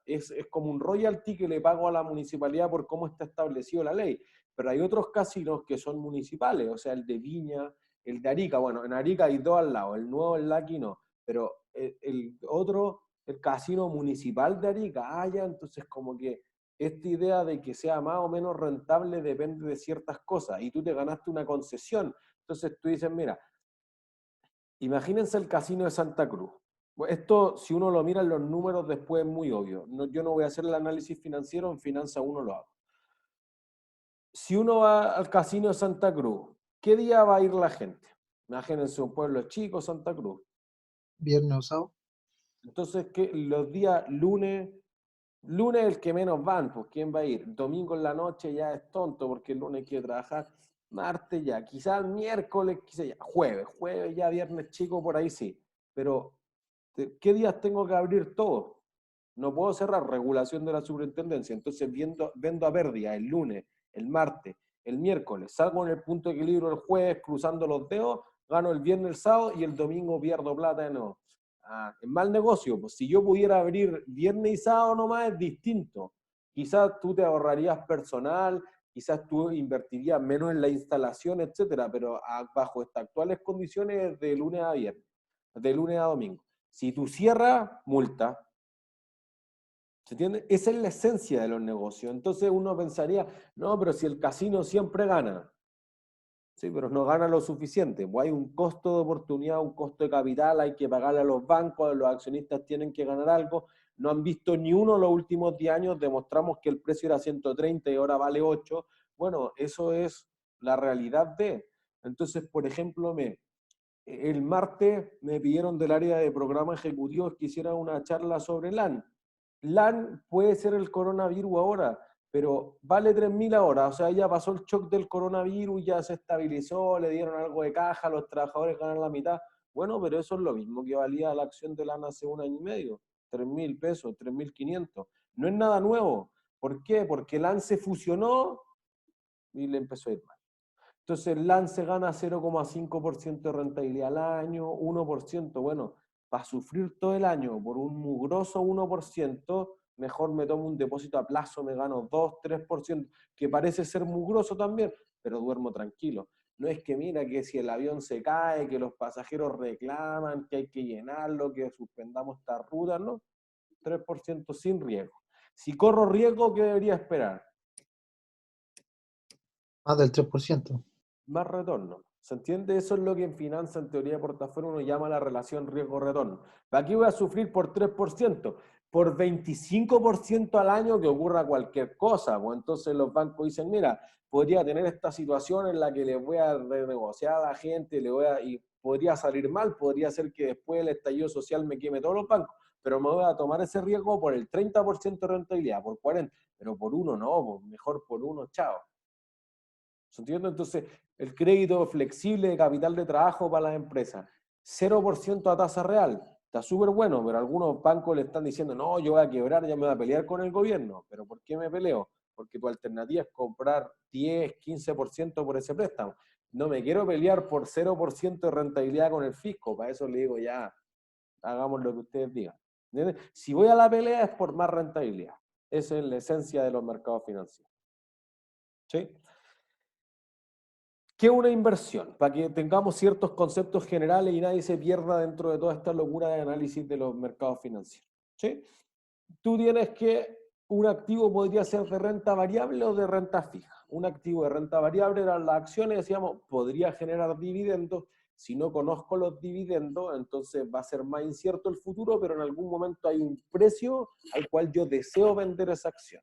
es como un royalty que le pago a la municipalidad por cómo está establecido la ley. Pero hay otros casinos que son municipales, o sea, el de Viña, el de Arica, bueno, en Arica hay dos al lado, el nuevo, el Lucky no, pero el otro, el casino municipal de Arica, ya, entonces como que esta idea de que sea más o menos rentable depende de ciertas cosas y tú te ganaste una concesión. Entonces tú dices, mira, imagínense el casino de Santa Cruz. Esto, si uno lo mira en los números, después es muy obvio. Yo no voy a hacer el análisis financiero, en Finanza uno lo hago. Si uno va al casino de Santa Cruz, ¿qué día va a ir la gente? Imagínense un pueblo chico, Santa Cruz. Viernes o sábado. Entonces, ¿qué? Los días lunes el que menos van, pues ¿quién va a ir? Domingo en la noche ya es tonto porque el lunes quiere trabajar. Martes ya, quizás miércoles, quizás ya, jueves ya, viernes chico, por ahí sí. Pero, ¿qué días tengo que abrir todo? No puedo cerrar, regulación de la superintendencia. Entonces vendo a pérdida el lunes, el martes, el miércoles, salgo en el punto de equilibrio el jueves cruzando los dedos, gano el viernes, el sábado y el domingo pierdo plata de nuevo. Es mal negocio, pues si yo pudiera abrir viernes y sábado nomás es distinto. Quizás tú te ahorrarías personal, quizás tú invertirías menos en la instalación, etcétera, pero bajo estas actuales condiciones es de lunes a viernes, de lunes a domingo. Si tú cierras, multa. ¿Se entiende? Esa es la esencia de los negocios. Entonces uno pensaría, no, pero si el casino siempre gana. Sí, pero no gana lo suficiente. Pues hay un costo de oportunidad, un costo de capital, hay que pagarle a los bancos, los accionistas tienen que ganar algo. No han visto ni uno los últimos 10 años, demostramos que el precio era 130 y ahora vale 8. Bueno, eso es la realidad de. Entonces, por ejemplo, el martes me pidieron del área de programas ejecutivos que hiciera una charla sobre LAN. LAN puede ser el coronavirus ahora, pero vale 3.000 ahora, o sea, ya pasó el shock del coronavirus, ya se estabilizó, le dieron algo de caja, los trabajadores ganan la mitad. Bueno, pero eso es lo mismo que valía la acción de LAN hace un año y medio, 3.000 pesos, 3.500. No es nada nuevo. ¿Por qué? Porque LAN se fusionó y le empezó a ir mal. Entonces, LAN se gana 0,5% de rentabilidad al año, 1%. Bueno, para sufrir todo el año por un mugroso 1%, mejor me tomo un depósito a plazo, me gano 2, 3%, que parece ser mugroso también, pero duermo tranquilo. No es que mira que si el avión se cae, que los pasajeros reclaman, que hay que llenarlo, que suspendamos esta ruta, ¿no? 3% sin riesgo. Si corro riesgo, ¿qué debería esperar? Más del 3%. Más retorno. ¿Se entiende? Eso es lo que en finanza, en teoría de portafolio, uno llama la relación riesgo-retorno. Aquí voy a sufrir por 3%, por 25% al año que ocurra cualquier cosa. Pues entonces los bancos dicen, mira, podría tener esta situación en la que le voy a renegociar a la gente, y podría salir mal, podría ser que después del estallido social me queme todos los bancos, pero me voy a tomar ese riesgo por el 30% de rentabilidad, por 40%, pero por uno no, pues mejor por uno, chao. ¿Se entiende? Entonces, el crédito flexible de capital de trabajo para las empresas, 0% a tasa real, está súper bueno, pero algunos bancos le están diciendo, no, yo voy a quebrar, ya me voy a pelear con el gobierno. ¿Pero por qué me peleo? Porque tu alternativa es comprar 10, 15% por ese préstamo. no me quiero pelear por 0% de rentabilidad con el fisco, para eso le digo ya, hagamos lo que ustedes digan. ¿Entiendes? Si voy a la pelea es por más rentabilidad. Esa es la esencia de los mercados financieros. ¿Sí? ¿Qué es una inversión? Para que tengamos ciertos conceptos generales y nadie se pierda dentro de toda esta locura de análisis de los mercados financieros. ¿Sí? Tú tienes que un activo podría ser de renta variable o de renta fija. Un activo de renta variable eran las acciones, decíamos, podría generar dividendos. Si no conozco los dividendos, entonces va a ser más incierto el futuro, pero en algún momento hay un precio al cual yo deseo vender esa acción.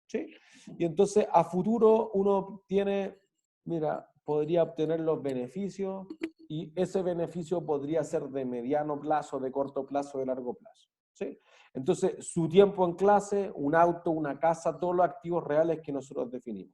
¿Sí? Y entonces a futuro uno tiene, mira, podría obtener los beneficios y ese beneficio podría ser de mediano plazo, de corto plazo, de largo plazo. ¿Sí? Entonces, su tiempo en clase, un auto, una casa, todos los activos reales que nosotros definimos.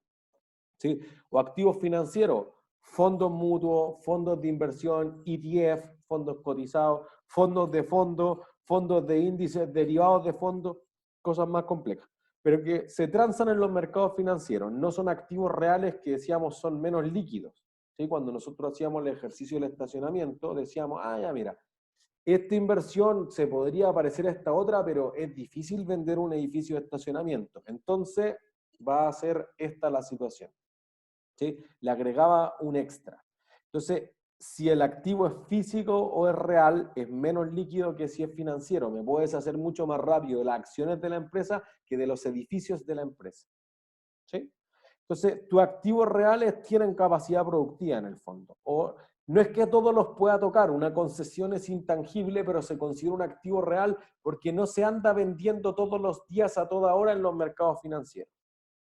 ¿Sí? O activos financieros, fondos mutuos, fondos de inversión, ETF, fondos cotizados, fondos de índices, derivados de fondos, cosas más complejas. Pero que se transan en los mercados financieros, no son activos reales que decíamos son menos líquidos. ¿Sí? Cuando nosotros hacíamos el ejercicio del estacionamiento, decíamos, ah, ya mira, esta inversión se podría parecer a esta otra, pero es difícil vender un edificio de estacionamiento. Entonces, va a ser esta la situación. ¿Sí? Le agregaba un extra. Entonces, si el activo es físico o es real, es menos líquido que si es financiero. Me puedes hacer mucho más rápido de las acciones de la empresa que de los edificios de la empresa. ¿Sí? Entonces, tus activos reales tienen capacidad productiva en el fondo. O no es que todos los pueda tocar, una concesión es intangible, pero se considera un activo real porque no se anda vendiendo todos los días a toda hora en los mercados financieros.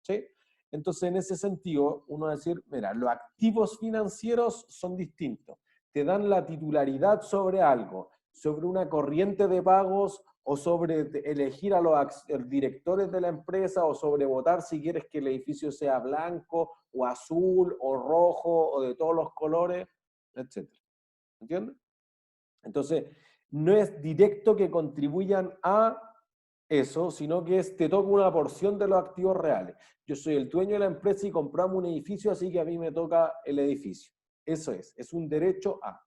¿Sí? Entonces, en ese sentido, uno va a decir, mira, los activos financieros son distintos. Te dan la titularidad sobre algo, sobre una corriente de pagos o sobre elegir a los directores de la empresa o sobre votar si quieres que el edificio sea blanco o azul o rojo o de todos los colores, etc. ¿Entiendes? Entonces, no es directo que contribuyan a eso, sino que te toca una porción de los activos reales. Yo soy el dueño de la empresa y compramos un edificio, así que a mí me toca el edificio. Eso es un derecho a.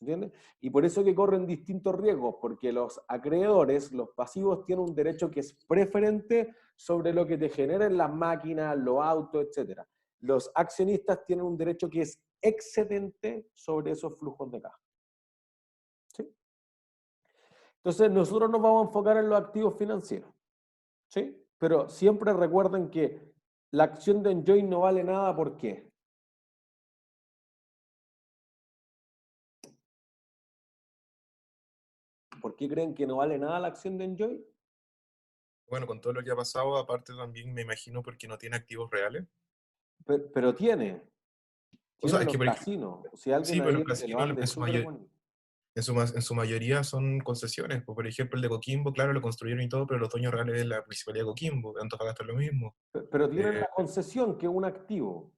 ¿Entiendes? Y por eso que corren distintos riesgos, porque los acreedores, los pasivos, tienen un derecho que es preferente sobre lo que te generen las máquinas, los autos, etc. Los accionistas tienen un derecho que es excedente sobre esos flujos de caja. ¿Sí? Entonces, nosotros nos vamos a enfocar en los activos financieros. ¿Sí? Pero siempre recuerden que la acción de Enjoy no vale nada, ¿por qué? ¿Por qué creen que no vale nada la acción de Enjoy? Bueno, con todo lo que ha pasado, aparte también me imagino porque no tiene activos reales. Pero tiene O sea, es los que, por ejemplo, casinos. Si alguien sí, pero ahí los se lo casinos ande súper bonito. en su mayoría son concesiones. Pues, por ejemplo, el de Coquimbo, claro, lo construyeron y todo, pero los dueños reales de la Municipalidad de Coquimbo, de Antofagasta es lo mismo. Pero tienen la concesión, que es un activo.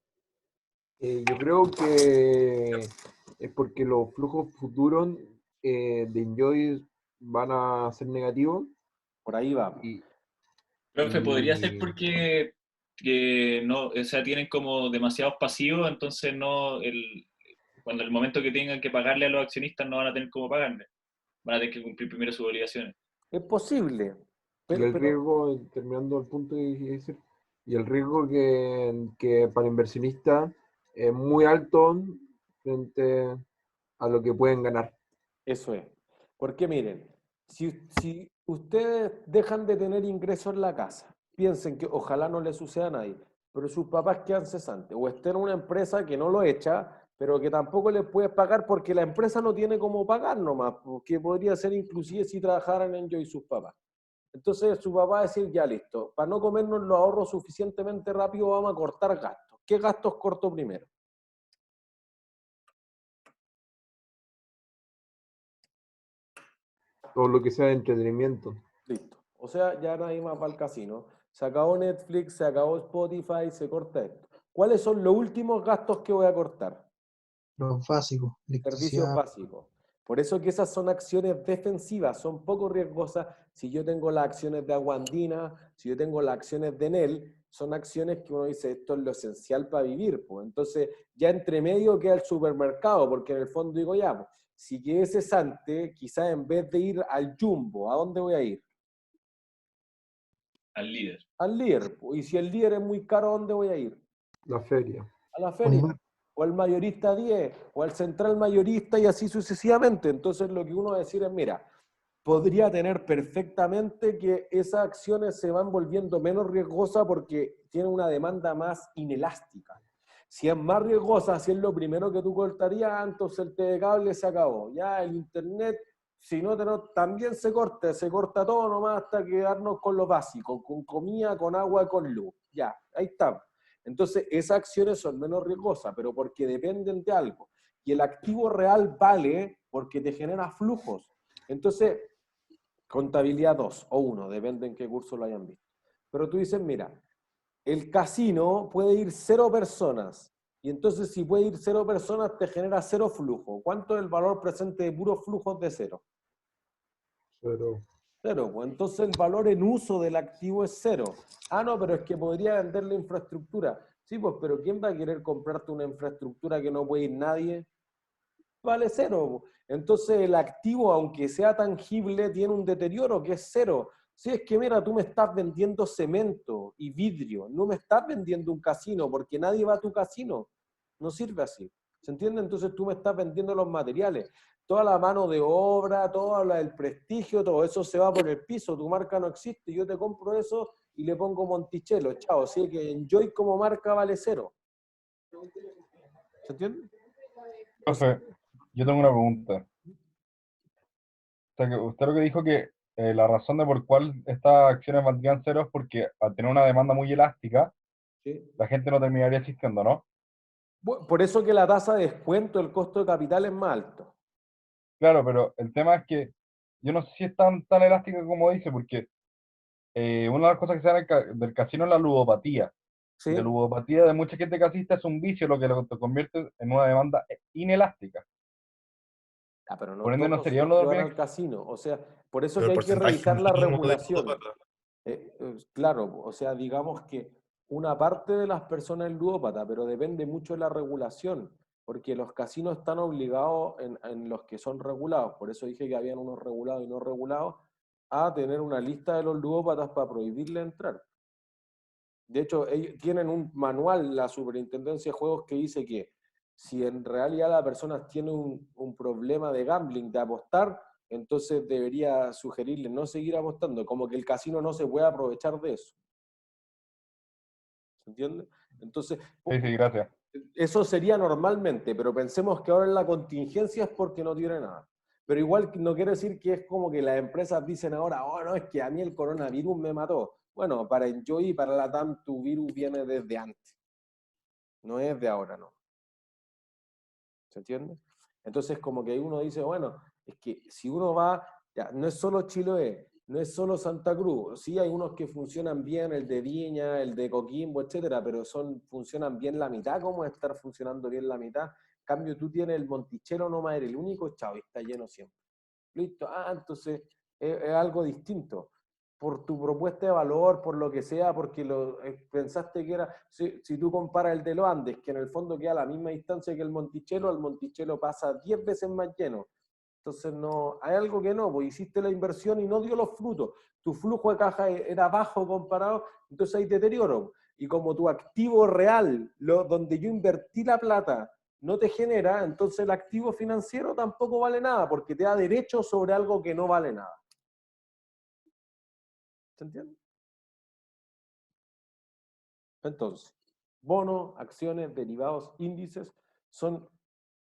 Yo creo que es porque los flujos futuros de Enjoy van a ser negativos. Por ahí va. Profe, podría ser porque no, o sea, tienen como demasiados pasivos, entonces cuando el momento que tengan que pagarle a los accionistas no van a tener cómo pagarle. Van a tener que cumplir primero sus obligaciones. Es posible. Y el riesgo, terminando el punto que quería decir, y el riesgo que para el inversionista es muy alto frente a lo que pueden ganar. Eso es. Porque miren, si ustedes dejan de tener ingresos en la casa, piensen que ojalá no le suceda a nadie, pero sus papás quedan cesantes, o estén en una empresa que no lo echa, pero que tampoco les puede pagar porque la empresa no tiene cómo pagar nomás, porque podría ser inclusive si trabajaran en Enjoy sus papás. Entonces su papá va a decir, ya listo, para no comernos los ahorros suficientemente rápido vamos a cortar gastos. ¿Qué gastos corto primero? Todo lo que sea de entretenimiento. Listo. O sea, ya nadie más va al casino. Se acabó Netflix, se acabó Spotify, se corta esto. ¿Cuáles son los últimos gastos que voy a cortar? Los básicos. Servicios básicos. Por eso que esas son acciones defensivas, son poco riesgosas. Si yo tengo las acciones de Aguandina, si yo tengo las acciones de Enel, son acciones que uno dice, esto es lo esencial para vivir, pues. Entonces, ya entre medio queda el supermercado, porque en el fondo digo, ya, pues, si quedé cesante, quizás en vez de ir al Jumbo, ¿a dónde voy a ir? Al líder. Al líder, pues. Y si el líder es muy caro, ¿a dónde voy a ir? La feria. A la feria. O al mayorista 10, o al central mayorista y así sucesivamente. Entonces, lo que uno va a decir es, mira, podría tener perfectamente que esas acciones se van volviendo menos riesgosas porque tienen una demanda más inelástica. Si es más riesgosa, si es lo primero que tú cortarías, entonces el TV cable se acabó. Ya el internet, si no, también se corta todo nomás hasta quedarnos con lo básico, con comida, con agua, con luz. Ya, ahí está. Entonces, esas acciones son menos riesgosas, pero porque dependen de algo. Y el activo real vale porque te genera flujos. Entonces, contabilidad 2 o 1, depende en qué curso lo hayan visto. Pero tú dices, mira, el casino puede ir 0 personas, y entonces si puede ir 0 personas te genera 0 flujo. ¿Cuánto es el valor presente de puros flujos de 0? 0. 0, pues entonces el valor en uso del activo es 0. Ah, no, pero es que podría vender la infraestructura. Sí, pues, pero ¿quién va a querer comprarte una infraestructura que no puede ir nadie? Vale 0. Entonces el activo, aunque sea tangible, tiene un deterioro que es 0. Si es que, mira, tú me estás vendiendo cemento y vidrio, no me estás vendiendo un casino, porque nadie va a tu casino. No sirve así. ¿Se entiende? Entonces tú me estás vendiendo los materiales. Toda la mano de obra, todo el prestigio, todo eso se va por el piso. Tu marca no existe. Yo te compro eso y le pongo Monticello. Chao. Así que Enjoy como marca vale 0. ¿Se entiende? Profe, yo tengo una pregunta. O sea, que usted lo que dijo que la razón de por cuál estas acciones valdrían 0 es porque al tener una demanda muy elástica, Sí. la gente no terminaría existiendo, ¿no? Por eso que la tasa de descuento, el costo de capital es más alto. Claro, pero el tema es que yo no sé si es tan elástica como dice, porque una de las cosas que se da del casino es la ludopatía. ¿Sí? Y la ludopatía de mucha gente casista es un vicio, lo que lo te convierte en una demanda inelástica. Ah, pero no Por ende, no todos sería uno de los van bienes. al casino. O sea, por eso Pero que el hay que porcentaje revisar la mínimo de regulación. ludópata. Claro, o sea, digamos que una parte de las personas es ludópata, pero depende mucho de la regulación, porque los casinos están obligados en los que son regulados, por eso dije que habían unos regulados y no regulados, a tener una lista de los ludópatas para prohibirle entrar. De hecho, ellos tienen un manual, la Superintendencia de Juegos, que dice que si en realidad la persona tiene un problema de gambling, de apostar, entonces debería sugerirle no seguir apostando, como que el casino no se puede aprovechar de eso. ¿Se entiende? Entonces, Sí, sí, gracias. eso sería normalmente, pero pensemos que ahora en la contingencia es porque no tiene nada. Pero igual no quiere decir que es como que las empresas dicen ahora, oh, no, es que a mí el coronavirus me mató. Bueno, para Enjoy y para la TAM tu virus viene desde antes. No es de ahora, no. ¿Se entiende? Entonces como que uno dice, bueno, es que si uno va, ya, no es solo Chiloé, no es solo Santa Cruz, sí hay unos que funcionan bien, el de Viña, el de Coquimbo, etcétera, pero funcionan bien la mitad, ¿cómo estar funcionando bien la mitad? En cambio, tú tienes el Monticello, nomás eres el único, chavo, y está lleno siempre. Listo, entonces es algo distinto. Por tu propuesta de valor, por lo que sea, porque pensaste que era, si tú comparas el de los Andes, que en el fondo queda a la misma distancia que el Monticello pasa 10 veces más lleno. Entonces no, hay algo que no, pues hiciste la inversión y no dio los frutos. Tu flujo de caja era bajo comparado, entonces hay deterioro. Y como tu activo real, donde yo invertí la plata, no te genera, entonces el activo financiero tampoco vale nada, porque te da derecho sobre algo que no vale nada. ¿Se entiende? Entonces, bonos, acciones, derivados, índices, son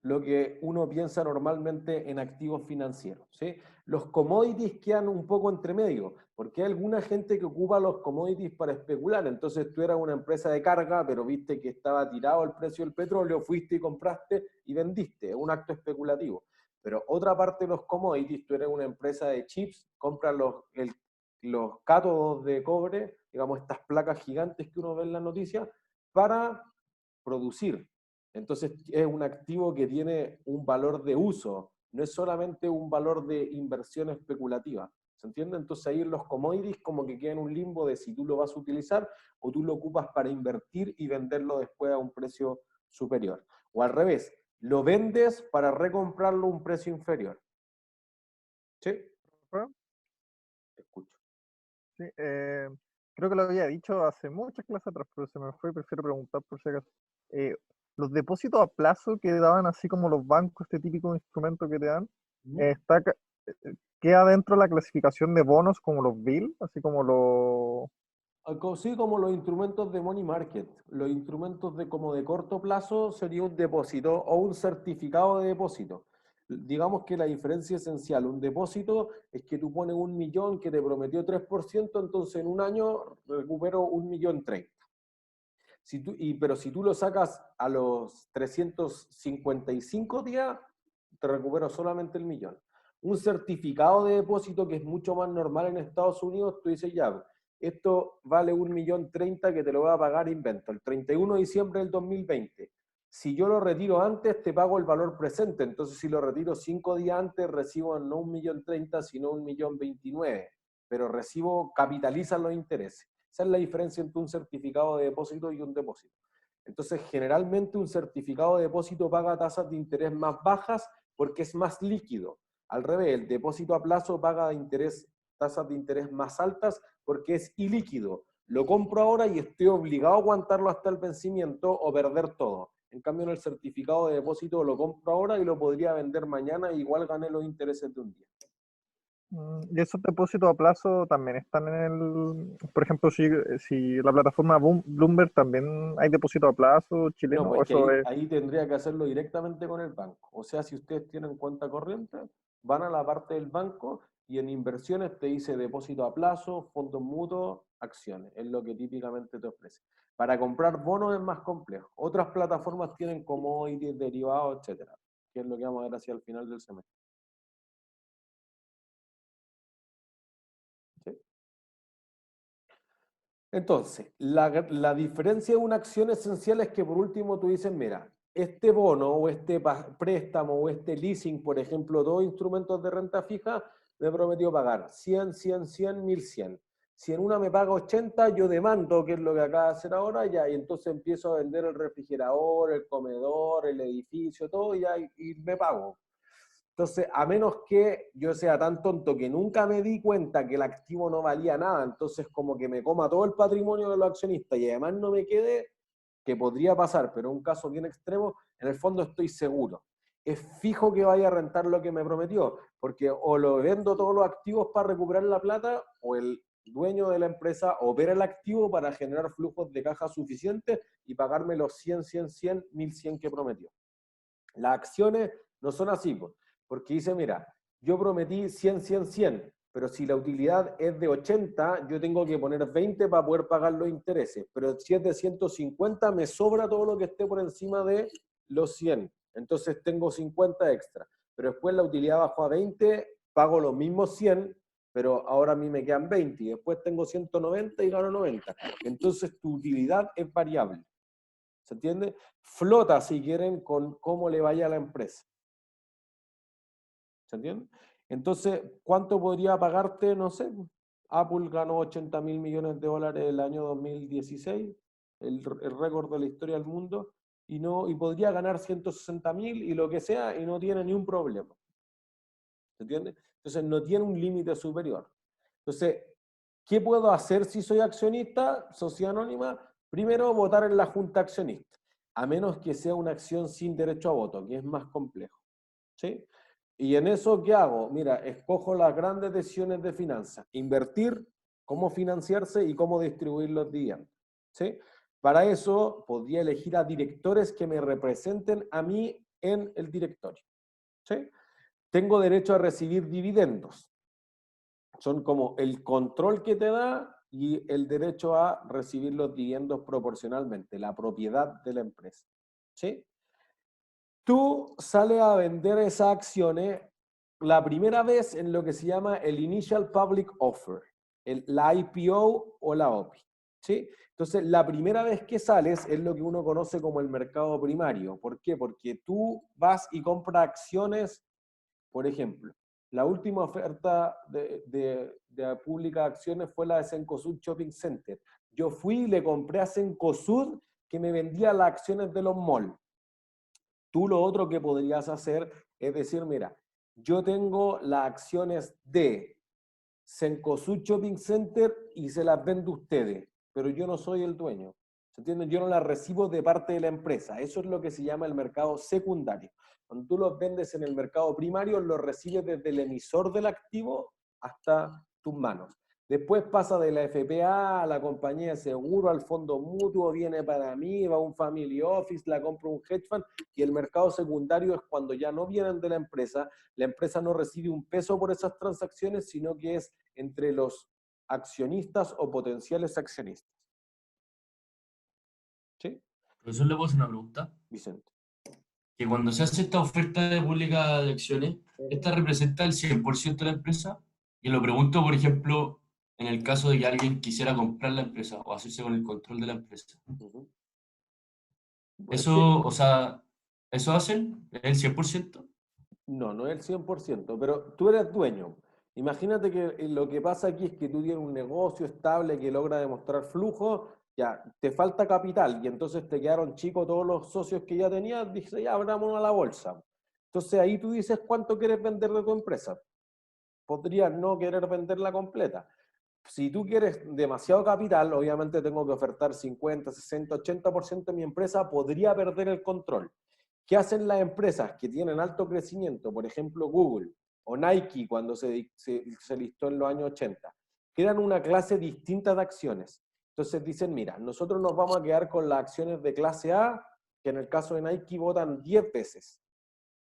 lo que uno piensa normalmente en activos financieros, ¿sí? Los commodities quedan un poco entre medio, porque hay alguna gente que ocupa los commodities para especular. Entonces tú eras una empresa de carga, pero viste que estaba tirado el precio del petróleo, fuiste y compraste y vendiste, es un acto especulativo. Pero otra parte de los commodities, tú eres una empresa de chips, compras los cátodos de cobre, digamos estas placas gigantes que uno ve en las noticias, para producir. Entonces es un activo que tiene un valor de uso, no es solamente un valor de inversión especulativa. ¿Se entiende? Entonces ahí los commodities como que quedan en un limbo de si tú lo vas a utilizar o tú lo ocupas para invertir y venderlo después a un precio superior. O al revés, lo vendes para recomprarlo a un precio inferior. ¿Sí? Bueno, Te escucho. sí, creo que lo había dicho hace muchas clases atrás, pero se me fue y prefiero preguntar por si acaso. Los depósitos a plazo que daban así como los bancos, este típico instrumento que te dan, está, queda dentro de la clasificación de bonos como los bill, así como los... Sí, como los instrumentos de money market. Los instrumentos como de corto plazo sería un depósito o un certificado de depósito. Digamos que la diferencia esencial, un depósito es que tú pones 1 millón que te prometió 3%, entonces en un año recupero 1.030.000. Pero si tú lo sacas a los 355 días, te recupero solamente el millón. Un certificado de depósito que es mucho más normal en Estados Unidos, tú dices ya, esto vale 1.030.000 que te lo voy a pagar, invento, el 31 de diciembre del 2020. Si yo lo retiro antes, te pago el valor presente. Entonces, si lo retiro 5 días antes, recibo no 1.030.000, sino 1.029.000. Pero capitalizan los intereses. Esa es la diferencia entre un certificado de depósito y un depósito. Entonces, generalmente un certificado de depósito paga tasas de interés más bajas porque es más líquido. Al revés, el depósito a plazo paga tasas de interés más altas porque es ilíquido. Lo compro ahora y estoy obligado a aguantarlo hasta el vencimiento o perder todo. En cambio, en el certificado de depósito lo compro ahora y lo podría vender mañana e igual gané los intereses de un día. Y esos depósitos a plazo también están en el... Por ejemplo, si la plataforma Bloomberg también hay depósito a plazo chileno, No, pues o que eso es... ahí tendría que hacerlo directamente con el banco. O sea, si ustedes tienen cuenta corriente, van a la parte del banco y en inversiones te dice depósito a plazo, fondos mutuos, acciones. Es lo que típicamente te ofrece. Para comprar bonos es más complejo. Otras plataformas tienen commodities, derivados, etcétera, que es lo que vamos a ver hacia el final del semestre. ¿Sí? Entonces, la diferencia de una acción esencial es que por último tú dices, mira, este bono o este préstamo o este leasing, por ejemplo, dos instrumentos de renta fija, me prometió pagar 100, 100, 100, 1.100. Si en una me paga 80, yo demando, que es lo que acaba de hacer ahora, ya, y entonces empiezo a vender el refrigerador, el comedor, el edificio, todo, y me pago. Entonces, a menos que yo sea tan tonto que nunca me di cuenta que el activo no valía nada, entonces como que me coma todo el patrimonio de los accionistas y además no me quede, que podría pasar, pero en un caso bien extremo, en el fondo estoy seguro. Es fijo que vaya a rentar lo que me prometió, porque o lo vendo todos los activos para recuperar la plata, o el dueño de la empresa opera el activo para generar flujos de caja suficientes y pagarme los 100, 100, 100, 1.100 que prometió. Las acciones no son así, porque dice, mira, yo prometí 100, 100, 100, pero si la utilidad es de 80, yo tengo que poner 20 para poder pagar los intereses, pero si es de 150, me sobra todo lo que esté por encima de los 100, entonces tengo 50 extra, pero después la utilidad bajó a 20, pago los mismos 100, pero ahora a mí me quedan 20, y después tengo 190 y gano 90, entonces tu utilidad es variable. ¿Se entiende? Flota, si quieren, con cómo le vaya a la empresa. ¿Se entiende? Entonces, ¿cuánto podría pagarte? No sé. Apple ganó 80.000 millones de dólares el año 2016, el récord de la historia del mundo, y podría ganar 160.000 y lo que sea, y no tiene ni un problema. ¿Se entiende? Entonces, no tiene un límite superior. Entonces, ¿qué puedo hacer si soy accionista, sociedad anónima? Primero, votar en la junta accionista, a menos que sea una acción sin derecho a voto, que es más complejo. ¿Sí? Y en eso, ¿qué hago? Mira, escojo las grandes decisiones de finanzas. Invertir, cómo financiarse y cómo distribuir los dividendos. ¿Sí? Para eso, podría elegir a directores que me representen a mí en el directorio. ¿Sí? Tengo derecho a recibir dividendos. Son como el control que te da y el derecho a recibir los dividendos proporcionalmente, la propiedad de la empresa. ¿Sí? Tú sales a vender esas acciones la primera vez en lo que se llama el Initial Public Offer, la IPO o la OPI. ¿Sí? Entonces, la primera vez que sales es lo que uno conoce como el mercado primario. ¿Por qué? Porque tú vas y compras acciones, por ejemplo, La última oferta de pública de acciones fue la de Cencosud Shopping Center. Yo fui y le compré a Cencosud que me vendía las acciones de los malls. Tú lo otro que podrías hacer es decir, mira, yo tengo las acciones de Cencosud Shopping Center y se las vendo a ustedes, pero yo no soy el dueño. ¿Se entiende? Yo no las recibo de parte de la empresa. Eso es lo que se llama el mercado secundario. Cuando tú los vendes en el mercado primario, los recibes desde el emisor del activo hasta tus manos. Después pasa de la FPA a la compañía de seguro, al fondo mutuo, viene para mí, va a un family office, la compra un hedge fund, y el mercado secundario es cuando ya no vienen de la empresa no recibe un peso por esas transacciones, sino que es entre los accionistas o potenciales accionistas. ¿Sí? Profesor, ¿le puedo hacer una pregunta? Vicente. Que cuando se hace esta oferta de pública de acciones, ¿esta representa el 100% de la empresa? Y lo pregunto, por ejemplo, en el caso de que alguien quisiera comprar la empresa o hacerse con el control de la empresa. Eso, o sea, ¿eso hacen? ¿Es el 100%? No, no es el 100%, pero tú eres dueño. Imagínate que lo que pasa aquí es que tú tienes un negocio estable que logra demostrar flujo, ya, te falta capital y entonces te quedaron chicos todos los socios que ya tenías, dices, ya abramos a la bolsa. Entonces ahí tú dices cuánto quieres vender de tu empresa. Podrías no querer venderla completa. Si tú quieres demasiado capital, obviamente tengo que ofertar 50, 60, 80% de mi empresa, podría perder el control. ¿Qué hacen las empresas que tienen alto crecimiento? Por ejemplo, Google o Nike, cuando se listó en los años 80. Crean una clase distinta de acciones. Entonces dicen, mira, nosotros nos vamos a quedar con las acciones de clase A, que en el caso de Nike votan 10 veces.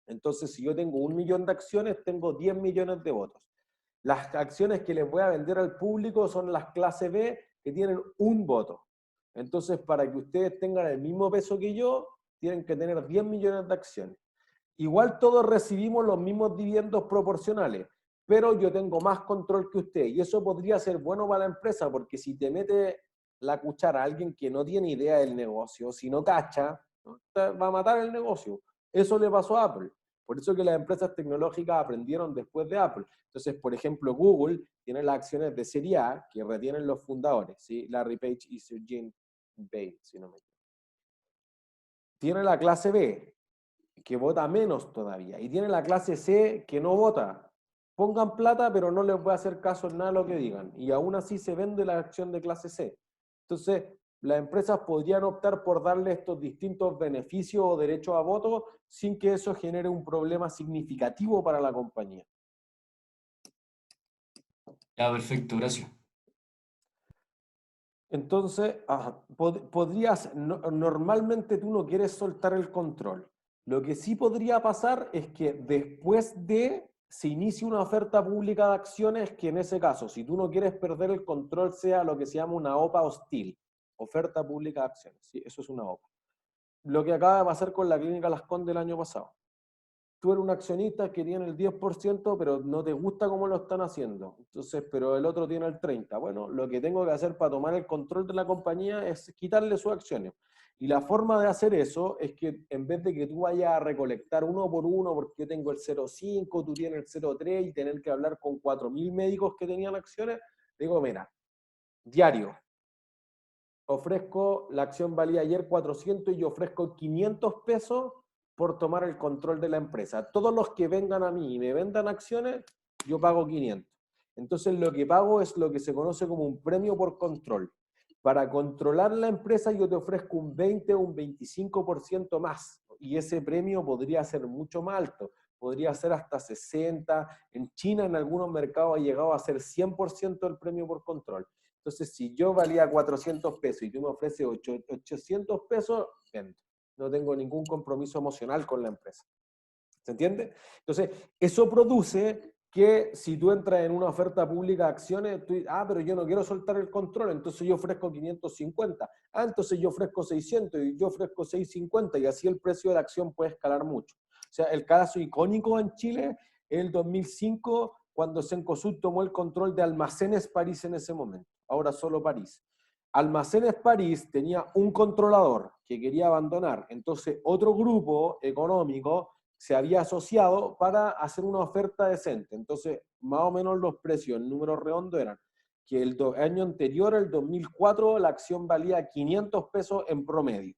Entonces, si yo tengo 1 millón de acciones, tengo 10 millones de votos. Las acciones que les voy a vender al público son las clase B, que tienen 1 voto. Entonces, para que ustedes tengan el mismo peso que yo, tienen que tener 10 millones de acciones. Igual todos recibimos los mismos dividendos proporcionales, pero yo tengo más control que usted. Y eso podría ser bueno para la empresa, porque si te mete la cuchara a alguien que no tiene idea del negocio, si no cacha, ¿no?, va a matar el negocio. Eso le pasó a Apple. Por eso que las empresas tecnológicas aprendieron después de Apple. Entonces, por ejemplo, Google tiene las acciones de serie A que retienen los fundadores, ¿sí? Larry Page y Sergey Brin, si no me equivoco. Tiene la clase B, que vota menos todavía, y tiene la clase C, que no vota. Pongan plata, pero no les voy a hacer caso en nada de lo que digan. Y aún así se vende la acción de clase C. Entonces, las empresas podrían optar por darle estos distintos beneficios o derechos a voto sin que eso genere un problema significativo para la compañía. Ya, perfecto, gracias. Entonces, normalmente tú no quieres soltar el control. Lo que sí podría pasar es que después se inicie una oferta pública de acciones, que en ese caso, si tú no quieres perder el control, sea lo que se llama una OPA hostil, oferta pública de acciones, ¿sí? Eso es una OPA. Lo que acaba de pasar con la Clínica Las Condes el año pasado. Tú eres un accionista que tiene el 10%, pero no te gusta cómo lo están haciendo. Entonces, pero el otro tiene el 30%. Bueno, lo que tengo que hacer para tomar el control de la compañía es quitarle sus acciones. Y la forma de hacer eso es que en vez de que tú vayas a recolectar uno por uno, porque yo tengo el 0,5, tú tienes el 0,3 y tener que hablar con 4.000 médicos que tenían acciones, digo, mira, diario, ofrezco, la acción valía ayer 400 y yo ofrezco 500 pesos por tomar el control de la empresa. Todos los que vengan a mí y me vendan acciones, yo pago 500. Entonces lo que pago es lo que se conoce como un premio por control. Para controlar la empresa yo te ofrezco un 20 o un 25% más. Y ese premio podría ser mucho más alto. Podría ser hasta 60. En China, en algunos mercados, ha llegado a ser 100% el premio por control. Entonces, si yo valía 400 pesos y tú me ofreces 800 pesos, vendo. No tengo ningún compromiso emocional con la empresa. ¿Se entiende? Entonces, eso produce que si tú entras en una oferta pública de acciones, tú dices, pero yo no quiero soltar el control, entonces yo ofrezco 550. Entonces yo ofrezco 600 y yo ofrezco 650 y así el precio de la acción puede escalar mucho. O sea, el caso icónico en Chile es el 2005, cuando Cencosud tomó el control de Almacenes París en ese momento. Ahora solo París. Almacenes París tenía un controlador que quería abandonar. Entonces otro grupo económico se había asociado para hacer una oferta decente. Entonces, más o menos los precios en números redondos eran que el año anterior, el 2004, la acción valía 500 pesos en promedio.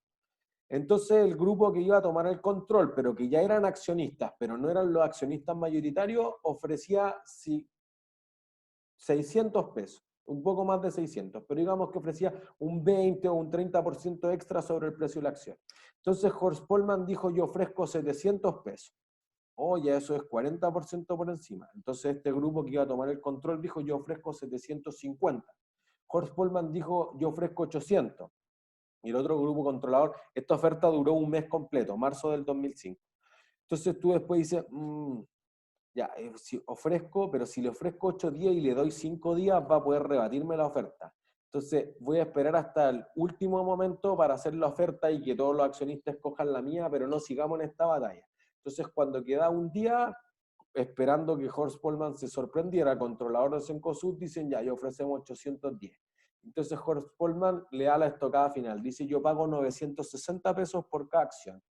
Entonces el grupo que iba a tomar el control, pero que ya eran accionistas, pero no eran los accionistas mayoritarios, ofrecía 600 pesos, un poco más de 600, pero digamos que ofrecía un 20 o un 30% extra sobre el precio de la acción. Entonces Horst Polman dijo, yo ofrezco 700 pesos. Oye, eso es 40% por encima. Entonces este grupo que iba a tomar el control dijo, yo ofrezco 750. Horst Polman dijo, yo ofrezco 800. Y el otro grupo controlador, esta oferta duró un mes completo, marzo del 2005. Entonces tú después dices, ya, si ofrezco, pero si le ofrezco 8 días y le doy 5 días, va a poder rebatirme la oferta. Entonces voy a esperar hasta el último momento para hacer la oferta y que todos los accionistas cojan la mía, pero no sigamos en esta batalla. Entonces cuando queda un día, esperando que Horst Polman se sorprendiera, controlador de Cencosud, dicen ya, yo ofrecemos 810. Entonces Horst Polman le da la estocada final, dice yo pago 960 pesos por cada acción.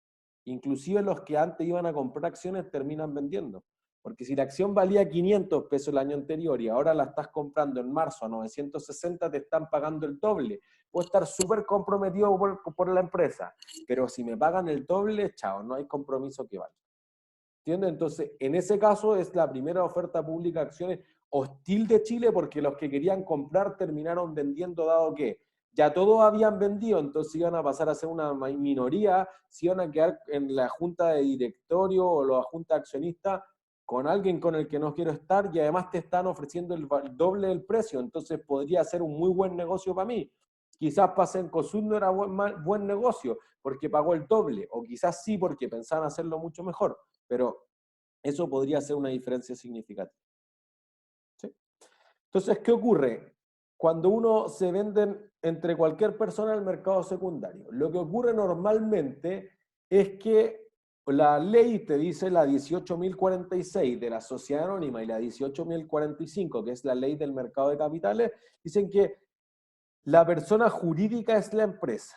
Inclusive los que antes iban a comprar acciones terminan vendiendo. Porque si la acción valía 500 pesos el año anterior y ahora la estás comprando en marzo a 960, te están pagando el doble. Puedo estar súper comprometido por la empresa, pero si me pagan el doble, chao, no hay compromiso que valga. ¿Entiendes? Entonces, en ese caso es la primera oferta pública de acciones hostil de Chile porque los que querían comprar terminaron vendiendo dado que ya todos habían vendido, entonces iban a pasar a ser una minoría, se iban a quedar en la junta de directorio o la junta de accionistas con alguien con el que no quiero estar y además te están ofreciendo el doble del precio, entonces podría ser un muy buen negocio para mí. Quizás para Cencosud no era buen negocio porque pagó el doble, o quizás sí porque pensaban hacerlo mucho mejor, pero eso podría ser una diferencia significativa. ¿Sí? Entonces, ¿qué ocurre? Cuando uno se venden entre cualquier persona en el mercado secundario, lo que ocurre normalmente es que la ley te dice la 18.046 de la sociedad anónima y la 18.045, que es la ley del mercado de capitales, dicen que la persona jurídica es la empresa.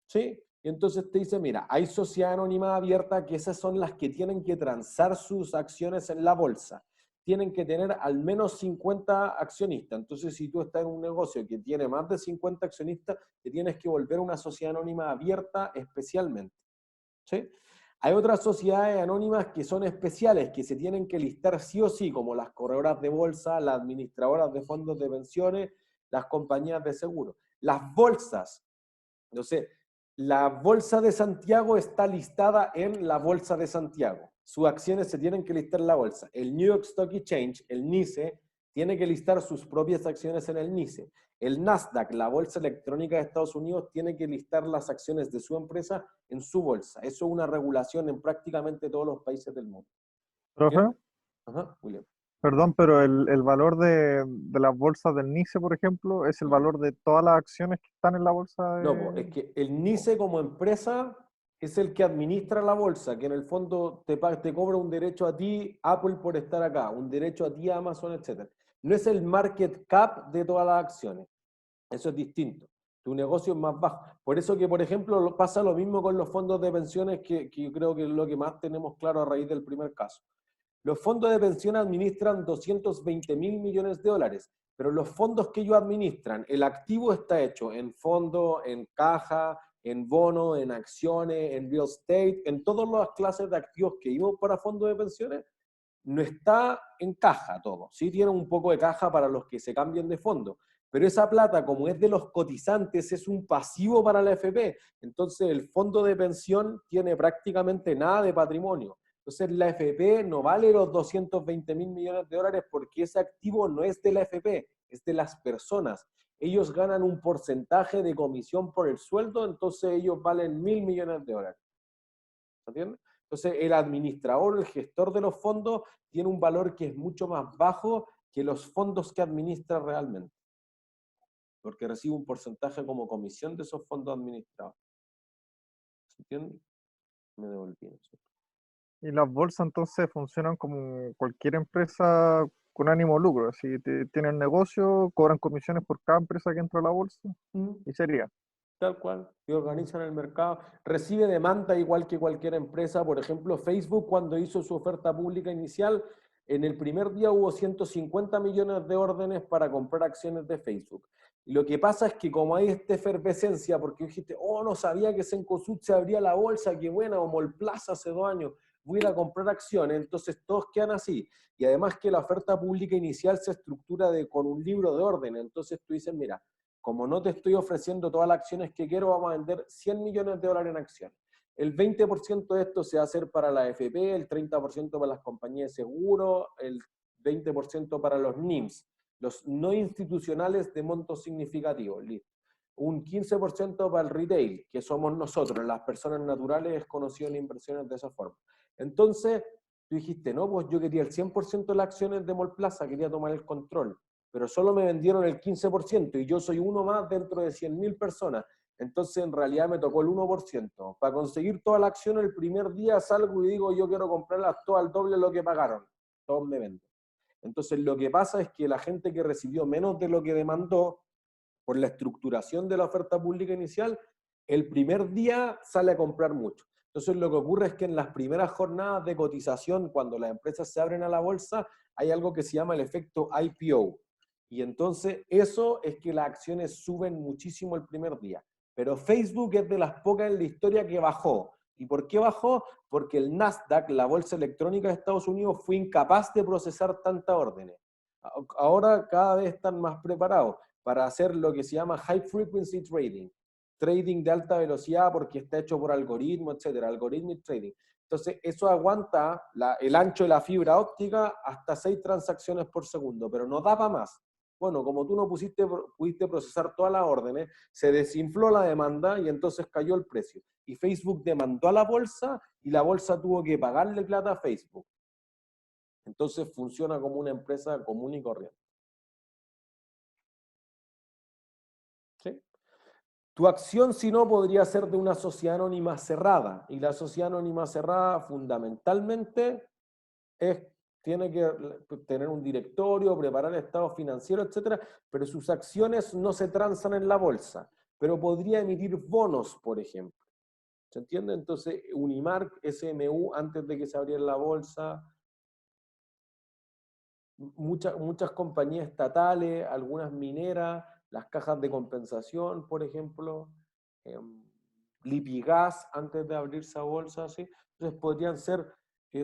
¿Sí? Y entonces te dice, mira, hay sociedad anónima abierta que esas son las que tienen que transar sus acciones en la bolsa. Tienen que tener al menos 50 accionistas. Entonces, si tú estás en un negocio que tiene más de 50 accionistas, te tienes que volver una sociedad anónima abierta especialmente. ¿Sí? Hay otras sociedades anónimas que son especiales, que se tienen que listar sí o sí, como las corredoras de bolsa, las administradoras de fondos de pensiones, las compañías de seguro. Las bolsas, no sé, la Bolsa de Santiago está listada en la Bolsa de Santiago. Sus acciones se tienen que listar en la bolsa. El New York Stock Exchange, el NYSE, tiene que listar sus propias acciones en el NYSE. El Nasdaq, la bolsa electrónica de Estados Unidos, tiene que listar las acciones de su empresa en su bolsa. Eso es una regulación en prácticamente todos los países del mundo. ¿Profe? Ajá, William. Perdón, pero el valor de las bolsas del NICE, por ejemplo, es el valor de todas las acciones que están en la bolsa de... No, es que el NYSE como empresa es el que administra la bolsa, que en el fondo te cobra un derecho a ti, Apple, por estar acá, un derecho a ti, Amazon, etc. No es el market cap de todas las acciones. Eso es distinto. Tu negocio es más bajo. Por eso que, por ejemplo, pasa lo mismo con los fondos de pensiones, que yo creo que es lo que más tenemos claro a raíz del primer caso. Los fondos de pensión administran 220.000 millones de dólares, pero los fondos que ellos administran, el activo está hecho en fondo, en caja, en bono, en acciones, en real estate, en todas las clases de activos que vimos para fondos de pensiones, no está en caja todo. Sí tiene un poco de caja para los que se cambien de fondo, pero esa plata, como es de los cotizantes, es un pasivo para la AFP. Entonces el fondo de pensión tiene prácticamente nada de patrimonio. Entonces la AFP no vale los 220.000 millones de dólares porque ese activo no es de la AFP, es de las personas. Ellos ganan un porcentaje de comisión por el sueldo, entonces ellos valen 1.000 millones de dólares. ¿Entiendes? Entonces el administrador, el gestor de los fondos, tiene un valor que es mucho más bajo que los fondos que administra realmente. Porque recibe un porcentaje como comisión de esos fondos administrados. ¿Se entiende? Me devolví. Y las bolsas entonces funcionan como cualquier empresa con ánimo de lucro. Si tienen negocio, cobran comisiones por cada empresa que entra a la bolsa y sería. Tal cual, y organizan el mercado. Recibe demanda igual que cualquier empresa. Por ejemplo, Facebook, cuando hizo su oferta pública inicial, en el primer día hubo 150 millones de órdenes para comprar acciones de Facebook. Y lo que pasa es que como hay esta efervescencia, porque dijiste, oh, no sabía que Cencosud se abría la bolsa, qué buena, o Mallplaza hace 2 años, voy a ir a comprar acciones, entonces todos quedan así. Y además que la oferta pública inicial se estructura con un libro de órdenes, entonces tú dices, mira, como no te estoy ofreciendo todas las acciones que quiero, vamos a vender 100 millones de dólares en acciones. El 20% de esto se va a hacer para la AFP, el 30% para las compañías de seguro, el 20% para los NIMS, los no institucionales de montos significativos. Listo. Un 15% para el retail, que somos nosotros, las personas naturales conocidas en inversiones de esa forma. Entonces, tú dijiste, no, pues yo quería el 100% de las acciones de Mallplaza, quería tomar el control, pero solo me vendieron el 15% y yo soy uno más dentro de 100.000 personas. Entonces, en realidad me tocó el 1%. Para conseguir toda la acción el primer día salgo y digo, yo quiero comprarlas todas al doble de lo que pagaron. Todos me venden. Entonces, lo que pasa es que la gente que recibió menos de lo que demandó, por la estructuración de la oferta pública inicial, el primer día sale a comprar mucho. Entonces, lo que ocurre es que en las primeras jornadas de cotización, cuando las empresas se abren a la bolsa, hay algo que se llama el efecto IPO. Y entonces, eso es que las acciones suben muchísimo el primer día. Pero Facebook es de las pocas en la historia que bajó. ¿Y por qué bajó? Porque el Nasdaq, la bolsa electrónica de Estados Unidos, fue incapaz de procesar tantas órdenes. Ahora cada vez están más preparados para hacer lo que se llama High Frequency Trading. Trading de alta velocidad porque está hecho por algoritmos, etcétera, Algorithmic Trading. Entonces, eso aguanta el ancho de la fibra óptica hasta 6 transacciones por segundo, pero no da para más. Bueno, como tú no pudiste procesar todas las órdenes, se desinfló la demanda y entonces cayó el precio. Y Facebook demandó a la bolsa y la bolsa tuvo que pagarle plata a Facebook. Entonces funciona como una empresa común y corriente. ¿Sí? Tu acción, si no, podría ser de una sociedad anónima cerrada. Y la sociedad anónima cerrada fundamentalmente tiene que tener un directorio, preparar estados financieros, etcétera, pero sus acciones no se transan en la bolsa, pero podría emitir bonos, por ejemplo. ¿Se entiende? Entonces, Unimark, SMU, antes de que se abriera la bolsa, muchas compañías estatales, algunas mineras, las cajas de compensación, por ejemplo, Lipigas, antes de abrirse a bolsa, ¿sí? Entonces podrían ser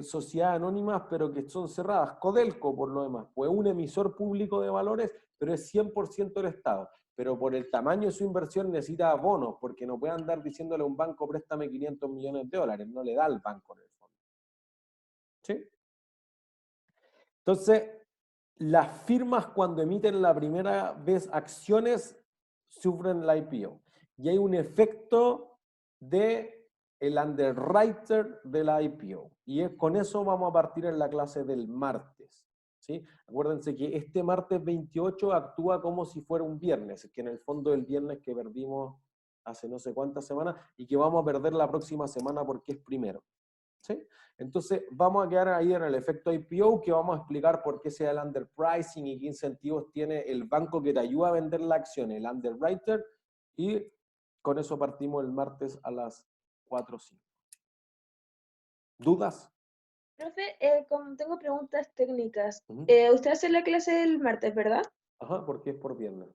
sociedades anónimas, pero que son cerradas. Codelco, por lo demás, pues un emisor público de valores, pero es 100% el Estado. Pero por el tamaño de su inversión necesita bonos, porque no puede andar diciéndole a un banco, préstame 500 millones de dólares, no le da al banco en el fondo. ¿Sí? Entonces, las firmas cuando emiten la primera vez acciones sufren la IPO. Y hay un efecto de el underwriter de la IPO. Y con eso vamos a partir en la clase del martes. ¿Sí? Acuérdense que este martes 28 actúa como si fuera un viernes, que en el fondo es el viernes que perdimos hace no sé cuántas semanas y que vamos a perder la próxima semana porque es primero. ¿Sí? Entonces vamos a quedar ahí en el efecto IPO, que vamos a explicar por qué se da el underpricing y qué incentivos tiene el banco que te ayuda a vender la acción, el underwriter, y con eso partimos el martes a las 4 o 5. ¿Dudas? Profe, como tengo preguntas técnicas, usted hace la clase del martes, ¿verdad? Ajá, porque es por viernes.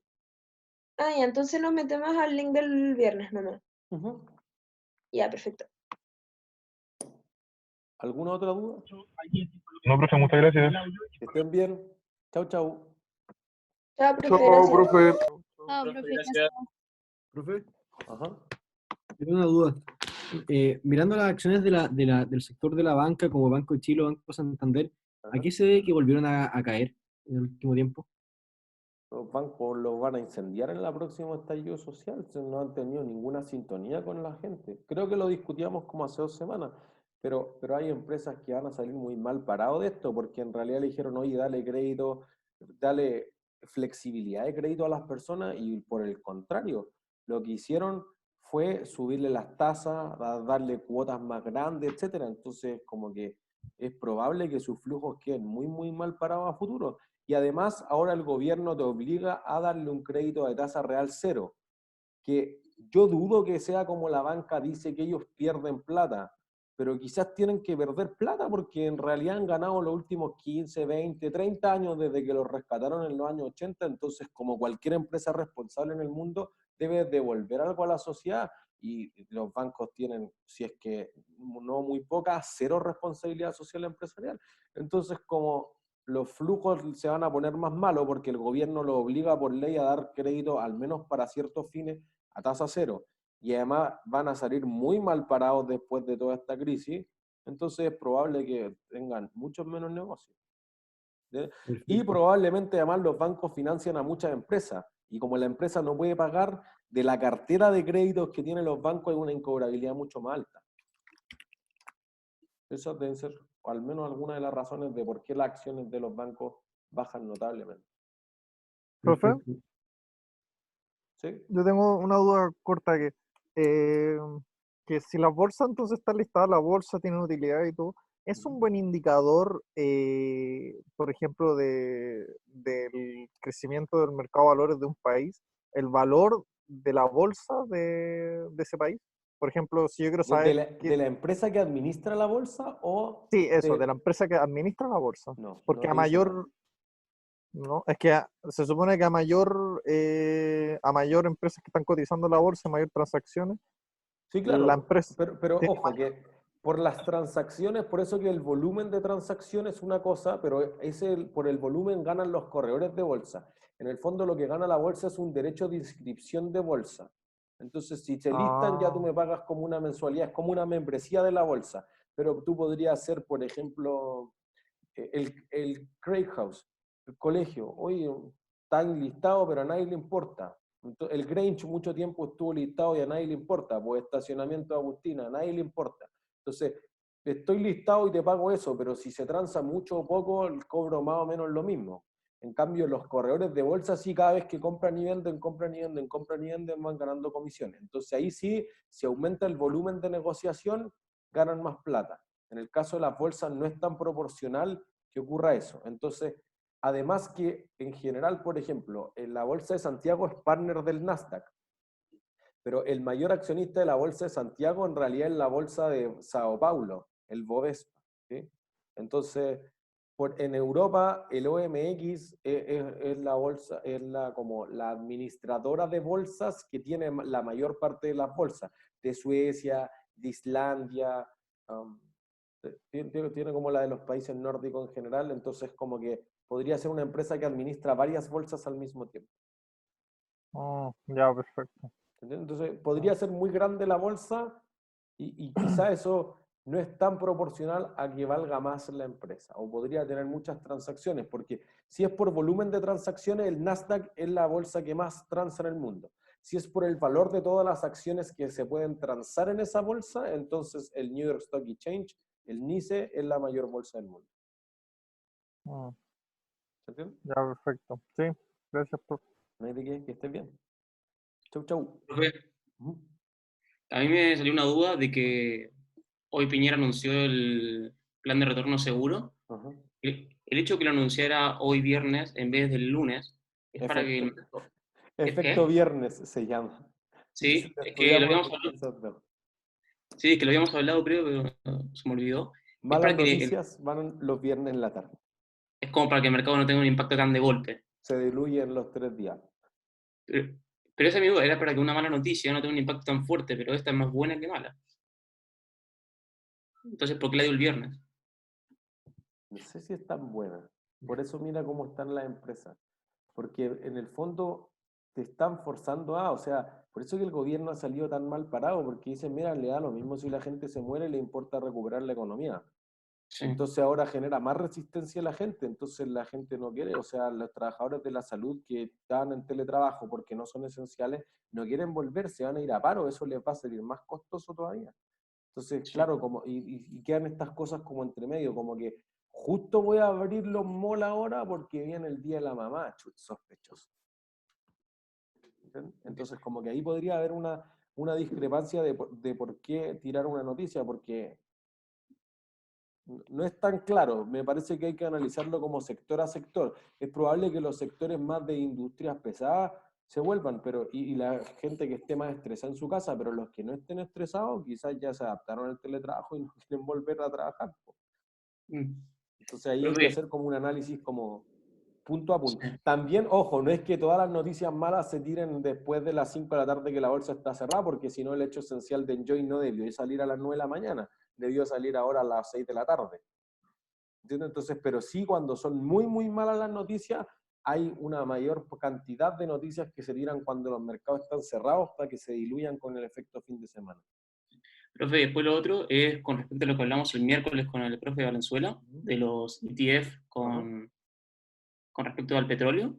Ah, ya, entonces nos metemos al link del viernes nomás. Ya, perfecto. ¿Alguna otra duda? No, profe, muchas gracias. Que estén bien. Chau, chau. Chao, profe. Chao, profe. Chao, profe, gracias. Profe, Ajá. tengo una duda. Mirando las acciones del sector de la banca, como Banco de Chile o Banco Santander, ¿a qué se debe que volvieron a caer en el último tiempo? Los bancos los van a incendiar en la próxima estallido social. No han tenido ninguna sintonía con la gente. Creo que lo discutíamos como hace 2 semanas. Pero hay empresas que van a salir muy mal parados de esto, porque en realidad le dijeron, oye, dale crédito, dale flexibilidad de crédito a las personas, y por el contrario, lo que hicieron fue subirle las tasas, darle cuotas más grandes, etcétera. Entonces, como que es probable que sus flujos queden muy, muy mal parados a futuro. Y además, ahora el gobierno te obliga a darle un crédito de tasa real cero, que yo dudo que sea como la banca dice que ellos pierden plata, pero quizás tienen que perder plata porque en realidad han ganado los últimos 15, 20, 30 años desde que los rescataron en los años 80, entonces como cualquier empresa responsable en el mundo debe devolver algo a la sociedad y los bancos tienen, si es que no muy poca, cero responsabilidad social empresarial. Entonces como los flujos se van a poner más malos porque el gobierno lo obliga por ley a dar crédito al menos para ciertos fines a tasa cero. Y además van a salir muy mal parados después de toda esta crisis, entonces es probable que tengan muchos menos negocios. Y probablemente además los bancos financian a muchas empresas, y como la empresa no puede pagar, de la cartera de créditos que tienen los bancos hay una incobrabilidad mucho más alta. Esas deben ser, o al menos algunas de las razones de por qué las acciones de los bancos bajan notablemente. Profe, ¿Sí? yo tengo una duda corta que si la bolsa entonces está listada, la bolsa tiene utilidad y todo, ¿es un buen indicador, por ejemplo, del crecimiento del mercado de valores de un país, el valor de la bolsa de ese país? Por ejemplo, si yo quiero saber... ¿De la empresa que administra la bolsa o...? Sí, eso, de la empresa que administra la bolsa. No, Porque no a dice nada. mayor... No, es que se supone que a mayor empresas que están cotizando en la bolsa, mayor transacciones, Sí, claro, la empresa pero tiene ojo, que por las transacciones, por eso que el volumen de transacciones es una cosa, pero por el volumen ganan los corredores de bolsa. En el fondo lo que gana la bolsa es un derecho de inscripción de bolsa. Entonces, si se listan, ya tú me pagas como una mensualidad, es como una membresía de la bolsa. Pero tú podrías hacer, por ejemplo, el Craig House, el colegio. Oye, está enlistado, pero a nadie le importa. El Grange mucho tiempo estuvo listado y a nadie le importa, pues estacionamiento de Agustina, a nadie le importa. Entonces, estoy listado y te pago eso, pero si se transa mucho o poco, el cobro más o menos lo mismo. En cambio, los corredores de bolsa sí, cada vez que compran y venden, compran y venden, compran y venden, van ganando comisiones. Entonces ahí sí, si aumenta el volumen de negociación, ganan más plata. En el caso de las bolsas no es tan proporcional que ocurra eso. Entonces, además que en general, por ejemplo, en la Bolsa de Santiago es partner del Nasdaq, pero el mayor accionista de la Bolsa de Santiago en realidad es la Bolsa de Sao Paulo, el Bovespa. ¿Sí? Entonces, en Europa el OMX es la bolsa, como la administradora de bolsas que tiene la mayor parte de las bolsas, de Suecia, de Islandia, tiene como la de los países nórdicos en general, entonces como que podría ser una empresa que administra varias bolsas al mismo tiempo. Oh, ya, perfecto. Entonces podría ser muy grande la bolsa y quizá eso no es tan proporcional a que valga más la empresa, o podría tener muchas transacciones, porque si es por volumen de transacciones, el Nasdaq es la bolsa que más transa en el mundo. Si es por el valor de todas las acciones que se pueden transar en esa bolsa, entonces el New York Stock Exchange, el NYSE, es la mayor bolsa del mundo. ¿Se entiende? Ya, perfecto. Sí, gracias, profe. No hay de qué, que estés bien. Chau, chau. Profe, a mí me salió una duda de que hoy Piñera anunció el plan de retorno seguro. Ajá. El hecho de que lo anunciara hoy viernes en vez del lunes es para que... Efecto ¿Qué? viernes se llama. Sí, es que lo habíamos hablado. Sí, es que lo habíamos hablado, creo, pero se me olvidó. Malas noticias van los viernes en la tarde. Es como para que el mercado no tenga un impacto tan de golpe. Se diluye en los 3 días. Pero esa es mi duda, era para que una mala noticia no tenga un impacto tan fuerte, pero esta es más buena que mala. Entonces, ¿por qué la dio el viernes? No sé si es tan buena. Por eso mira cómo están las empresas. Porque en el fondo te están forzando o sea, por eso que el gobierno ha salido tan mal parado, porque dicen, mira, le da lo mismo si la gente se muere, le importa recuperar la economía. Sí. Entonces ahora genera más resistencia a la gente, entonces la gente no quiere, o sea, los trabajadores de la salud que están en teletrabajo porque no son esenciales, no quieren volver, se van a ir a paro, eso les va a salir más costoso todavía. Entonces, sí. Claro, y quedan estas cosas como entre medio, como que justo voy a abrir los malls ahora porque viene el día de la mamá, sospechoso. Entonces, como que ahí podría haber una discrepancia de por qué tirar una noticia, porque no es tan claro. Me parece que hay que analizarlo como sector a sector. Es probable que los sectores más de industrias pesadas se vuelvan, pero y la gente que esté más estresada en su casa, pero los que no estén estresados quizás ya se adaptaron al teletrabajo y no quieren volver a trabajar. Entonces ahí hay que hacer como un análisis como punto a punto. También, ojo, no es que todas las noticias malas se tiren después de las 5 de la tarde que la bolsa está cerrada, porque si no el hecho esencial de Enjoy no debió salir a las 9 de la mañana, debió salir ahora a las 6 de la tarde. ¿Entiendes? Entonces, pero sí, cuando son muy, muy malas las noticias, hay una mayor cantidad de noticias que se tiran cuando los mercados están cerrados para que se diluyan con el efecto fin de semana. Profe, después lo otro es con respecto a lo que hablamos el miércoles con el profe Valenzuela, de los ETF con respecto al petróleo.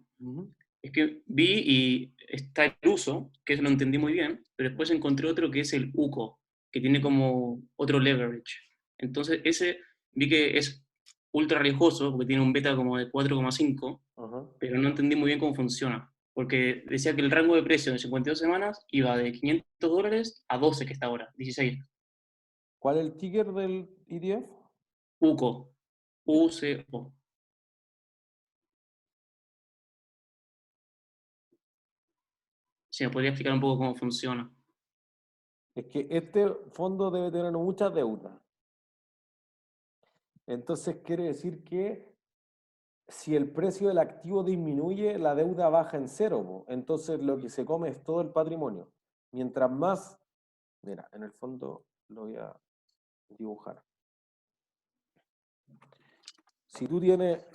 Es que vi y está el uso, que eso lo entendí muy bien, pero después encontré otro que es el UCO, que tiene como otro leverage. Entonces ese vi que es ultra riesgoso, porque tiene un beta como de 4,5, pero no entendí muy bien cómo funciona. Porque decía que el rango de precio en 52 semanas iba de $500 a 12, que está ahora, 16. ¿Cuál es el ticker del ETF? UCO. UCO. Si me podría explicar un poco cómo funciona. Es que este fondo debe tener muchas deudas. Entonces quiere decir que si el precio del activo disminuye, la deuda baja en cero, po. Entonces lo que se come es todo el patrimonio. Mientras más, mira, en el fondo lo voy a dibujar. Si tú tienes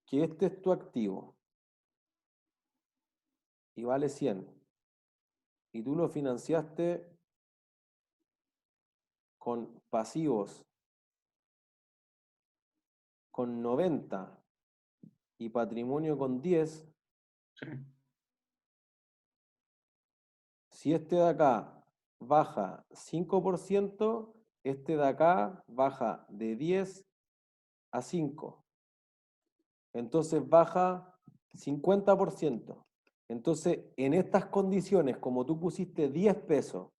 que este es tu activo y vale 100, y tú lo financiaste con pasivos con 90 y patrimonio con 10, si este de acá baja 5%, este de acá baja de 10 a 5. Entonces baja 50%. Entonces, en estas condiciones, como tú pusiste 10 pesos,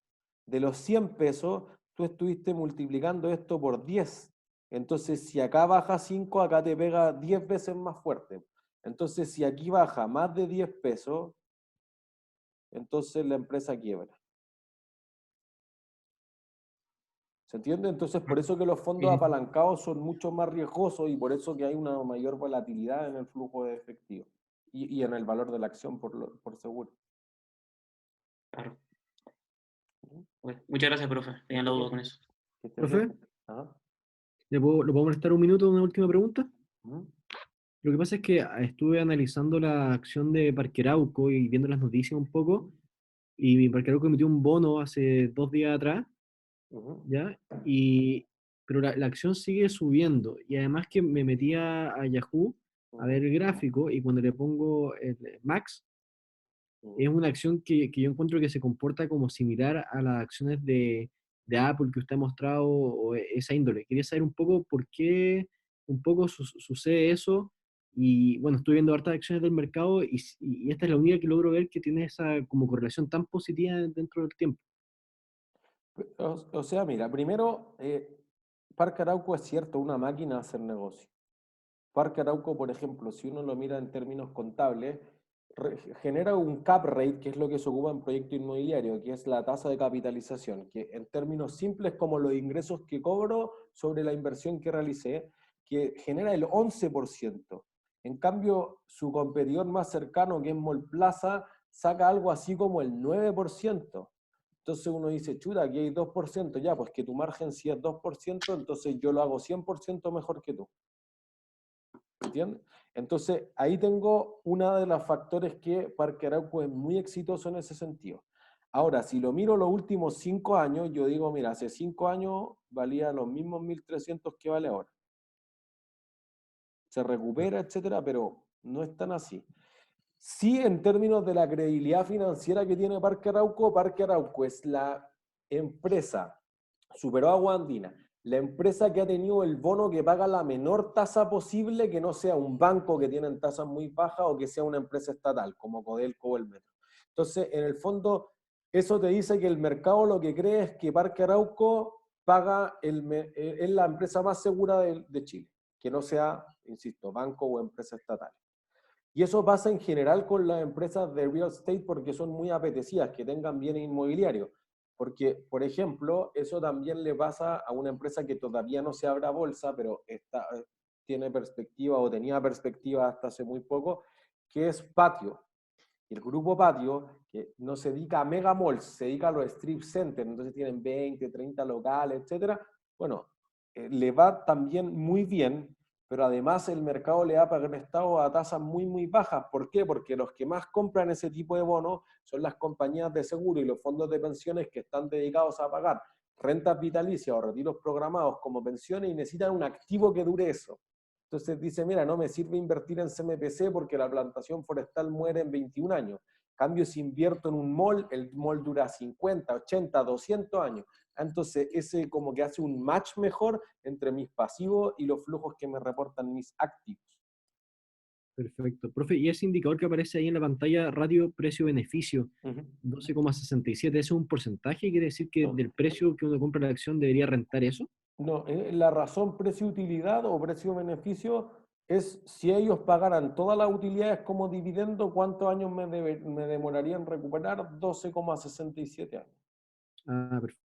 de los 100 pesos, tú estuviste multiplicando esto por 10. Entonces, si acá baja 5, acá te pega 10 veces más fuerte. Entonces, si aquí baja más de 10 pesos, entonces la empresa quiebra. ¿Se entiende? Entonces, por eso que los fondos apalancados son mucho más riesgosos y por eso que hay una mayor volatilidad en el flujo de efectivo y en el valor de la acción, por seguro. Claro. Bueno, muchas gracias, profe. Tenía la duda con eso. ¿Profe? ¿Lo puedo molestar un minuto, una última pregunta? Lo que pasa es que estuve analizando la acción de Parque Arauco y viendo las noticias un poco, y Parque Arauco emitió un bono hace 2 días atrás, ¿ya? Pero la acción sigue subiendo, y además que me metí a Yahoo a ver el gráfico, y cuando le pongo el Max, es una acción que yo encuentro que se comporta como similar a las acciones de Apple que usted ha mostrado, o esa índole. Quería saber un poco por qué un poco sucede eso, y bueno, estoy viendo hartas acciones del mercado, y esta es la única que logro ver que tiene esa como correlación tan positiva dentro del tiempo. O sea, mira, primero, Parque Arauco es cierto, una máquina de hacer negocio. Parque Arauco, por ejemplo, si uno lo mira en términos contables, genera un cap rate, que es lo que se ocupa en proyecto inmobiliario, que es la tasa de capitalización, que en términos simples como los ingresos que cobro sobre la inversión que realicé, que genera el 11%. En cambio, su competidor más cercano, que es Mallplaza, saca algo así como el 9%. Entonces uno dice, chuta, aquí hay 2%, ya, pues que tu margen sí es 2%, entonces yo lo hago 100% mejor que tú. ¿Entiendes? Entonces, ahí tengo uno de los factores que Parque Arauco es muy exitoso en ese sentido. Ahora, si lo miro los últimos 5 años, yo digo, mira, hace 5 años valía los mismos 1.300 que vale ahora. Se recupera, etcétera, pero no es tan así. Sí, en términos de la credibilidad financiera que tiene Parque Arauco es la empresa, superó a Agua Andina, la empresa que ha tenido el bono que paga la menor tasa posible, que no sea un banco que tiene tasas muy bajas o que sea una empresa estatal, como Codelco o el Metro. Entonces, en el fondo, eso te dice que el mercado lo que cree es que Parque Arauco es la empresa más segura de Chile, que no sea, insisto, banco o empresa estatal. Y eso pasa en general con las empresas de real estate porque son muy apetecidas, que tengan bienes inmobiliarios. Porque, por ejemplo, eso también le pasa a una empresa que todavía no se abre a bolsa, pero tiene perspectiva o tenía perspectiva hasta hace muy poco, que es Patio. Y el grupo Patio, que no se dedica a mega malls, se dedica a los strip centers, entonces tienen 20, 30 locales, etcétera. Bueno, le va también muy bien, pero además el mercado le ha prestado a tasas muy, muy bajas. ¿Por qué? Porque los que más compran ese tipo de bonos son las compañías de seguro y los fondos de pensiones que están dedicados a pagar rentas vitalicias o retiros programados como pensiones y necesitan un activo que dure eso. Entonces dice, mira, no me sirve invertir en CMPC porque la plantación forestal muere en 21 años. En cambio, si invierto en un mall, el mall dura 50, 80, 200 años. Entonces, ese como que hace un match mejor entre mis pasivos y los flujos que me reportan mis activos. Perfecto. Profe, y ese indicador que aparece ahí en la pantalla, ratio precio-beneficio, 12,67, ¿ese es un porcentaje? ¿Quiere decir que del precio que uno compra la acción debería rentar eso? No, la razón precio-utilidad o precio-beneficio es si ellos pagaran todas las utilidades como dividendo, ¿cuántos años me demoraría en recuperar? 12,67 años. Ah, perfecto.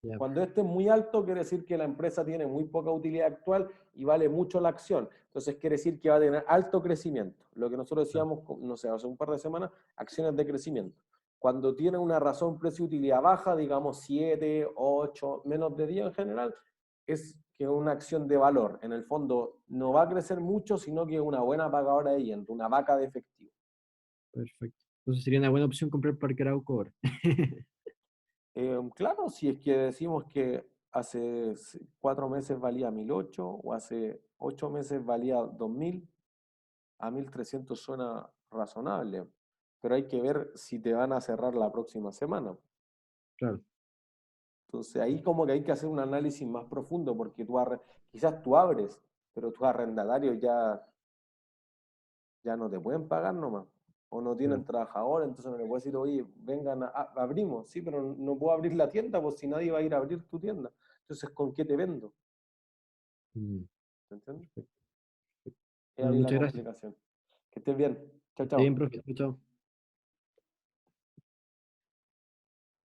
Ya. Cuando este es muy alto, quiere decir que la empresa tiene muy poca utilidad actual y vale mucho la acción. Entonces quiere decir que va a tener alto crecimiento. Lo que nosotros decíamos, no sé, hace un par de semanas, acciones de crecimiento. Cuando tiene una razón precio-utilidad baja, digamos 7, 8, menos de 10 en general, es que es una acción de valor. En el fondo no va a crecer mucho, sino que es una buena pagadora de dientes, una vaca de efectivo. Perfecto. Entonces sería una buena opción comprar Parque Arauco ahora. Claro, si es que decimos que hace 4 meses valía 1.008 o hace 8 meses valía 2.000, a 1.300 suena razonable, pero hay que ver si te van a cerrar la próxima semana. Claro. Entonces ahí como que hay que hacer un análisis más profundo porque quizás tú abres, pero tus arrendatarios ya no te pueden pagar nomás. O no tienen trabajadores, entonces no le puedes decir, oye, vengan, abrimos, sí, pero no puedo abrir la tienda, pues si nadie va a ir a abrir tu tienda. Entonces, ¿con qué te vendo? ¿Me entiendes? Es ahí la Muchas gracias. complicación. Que estés bien. Chao, Está bien, chao. profe. Chao.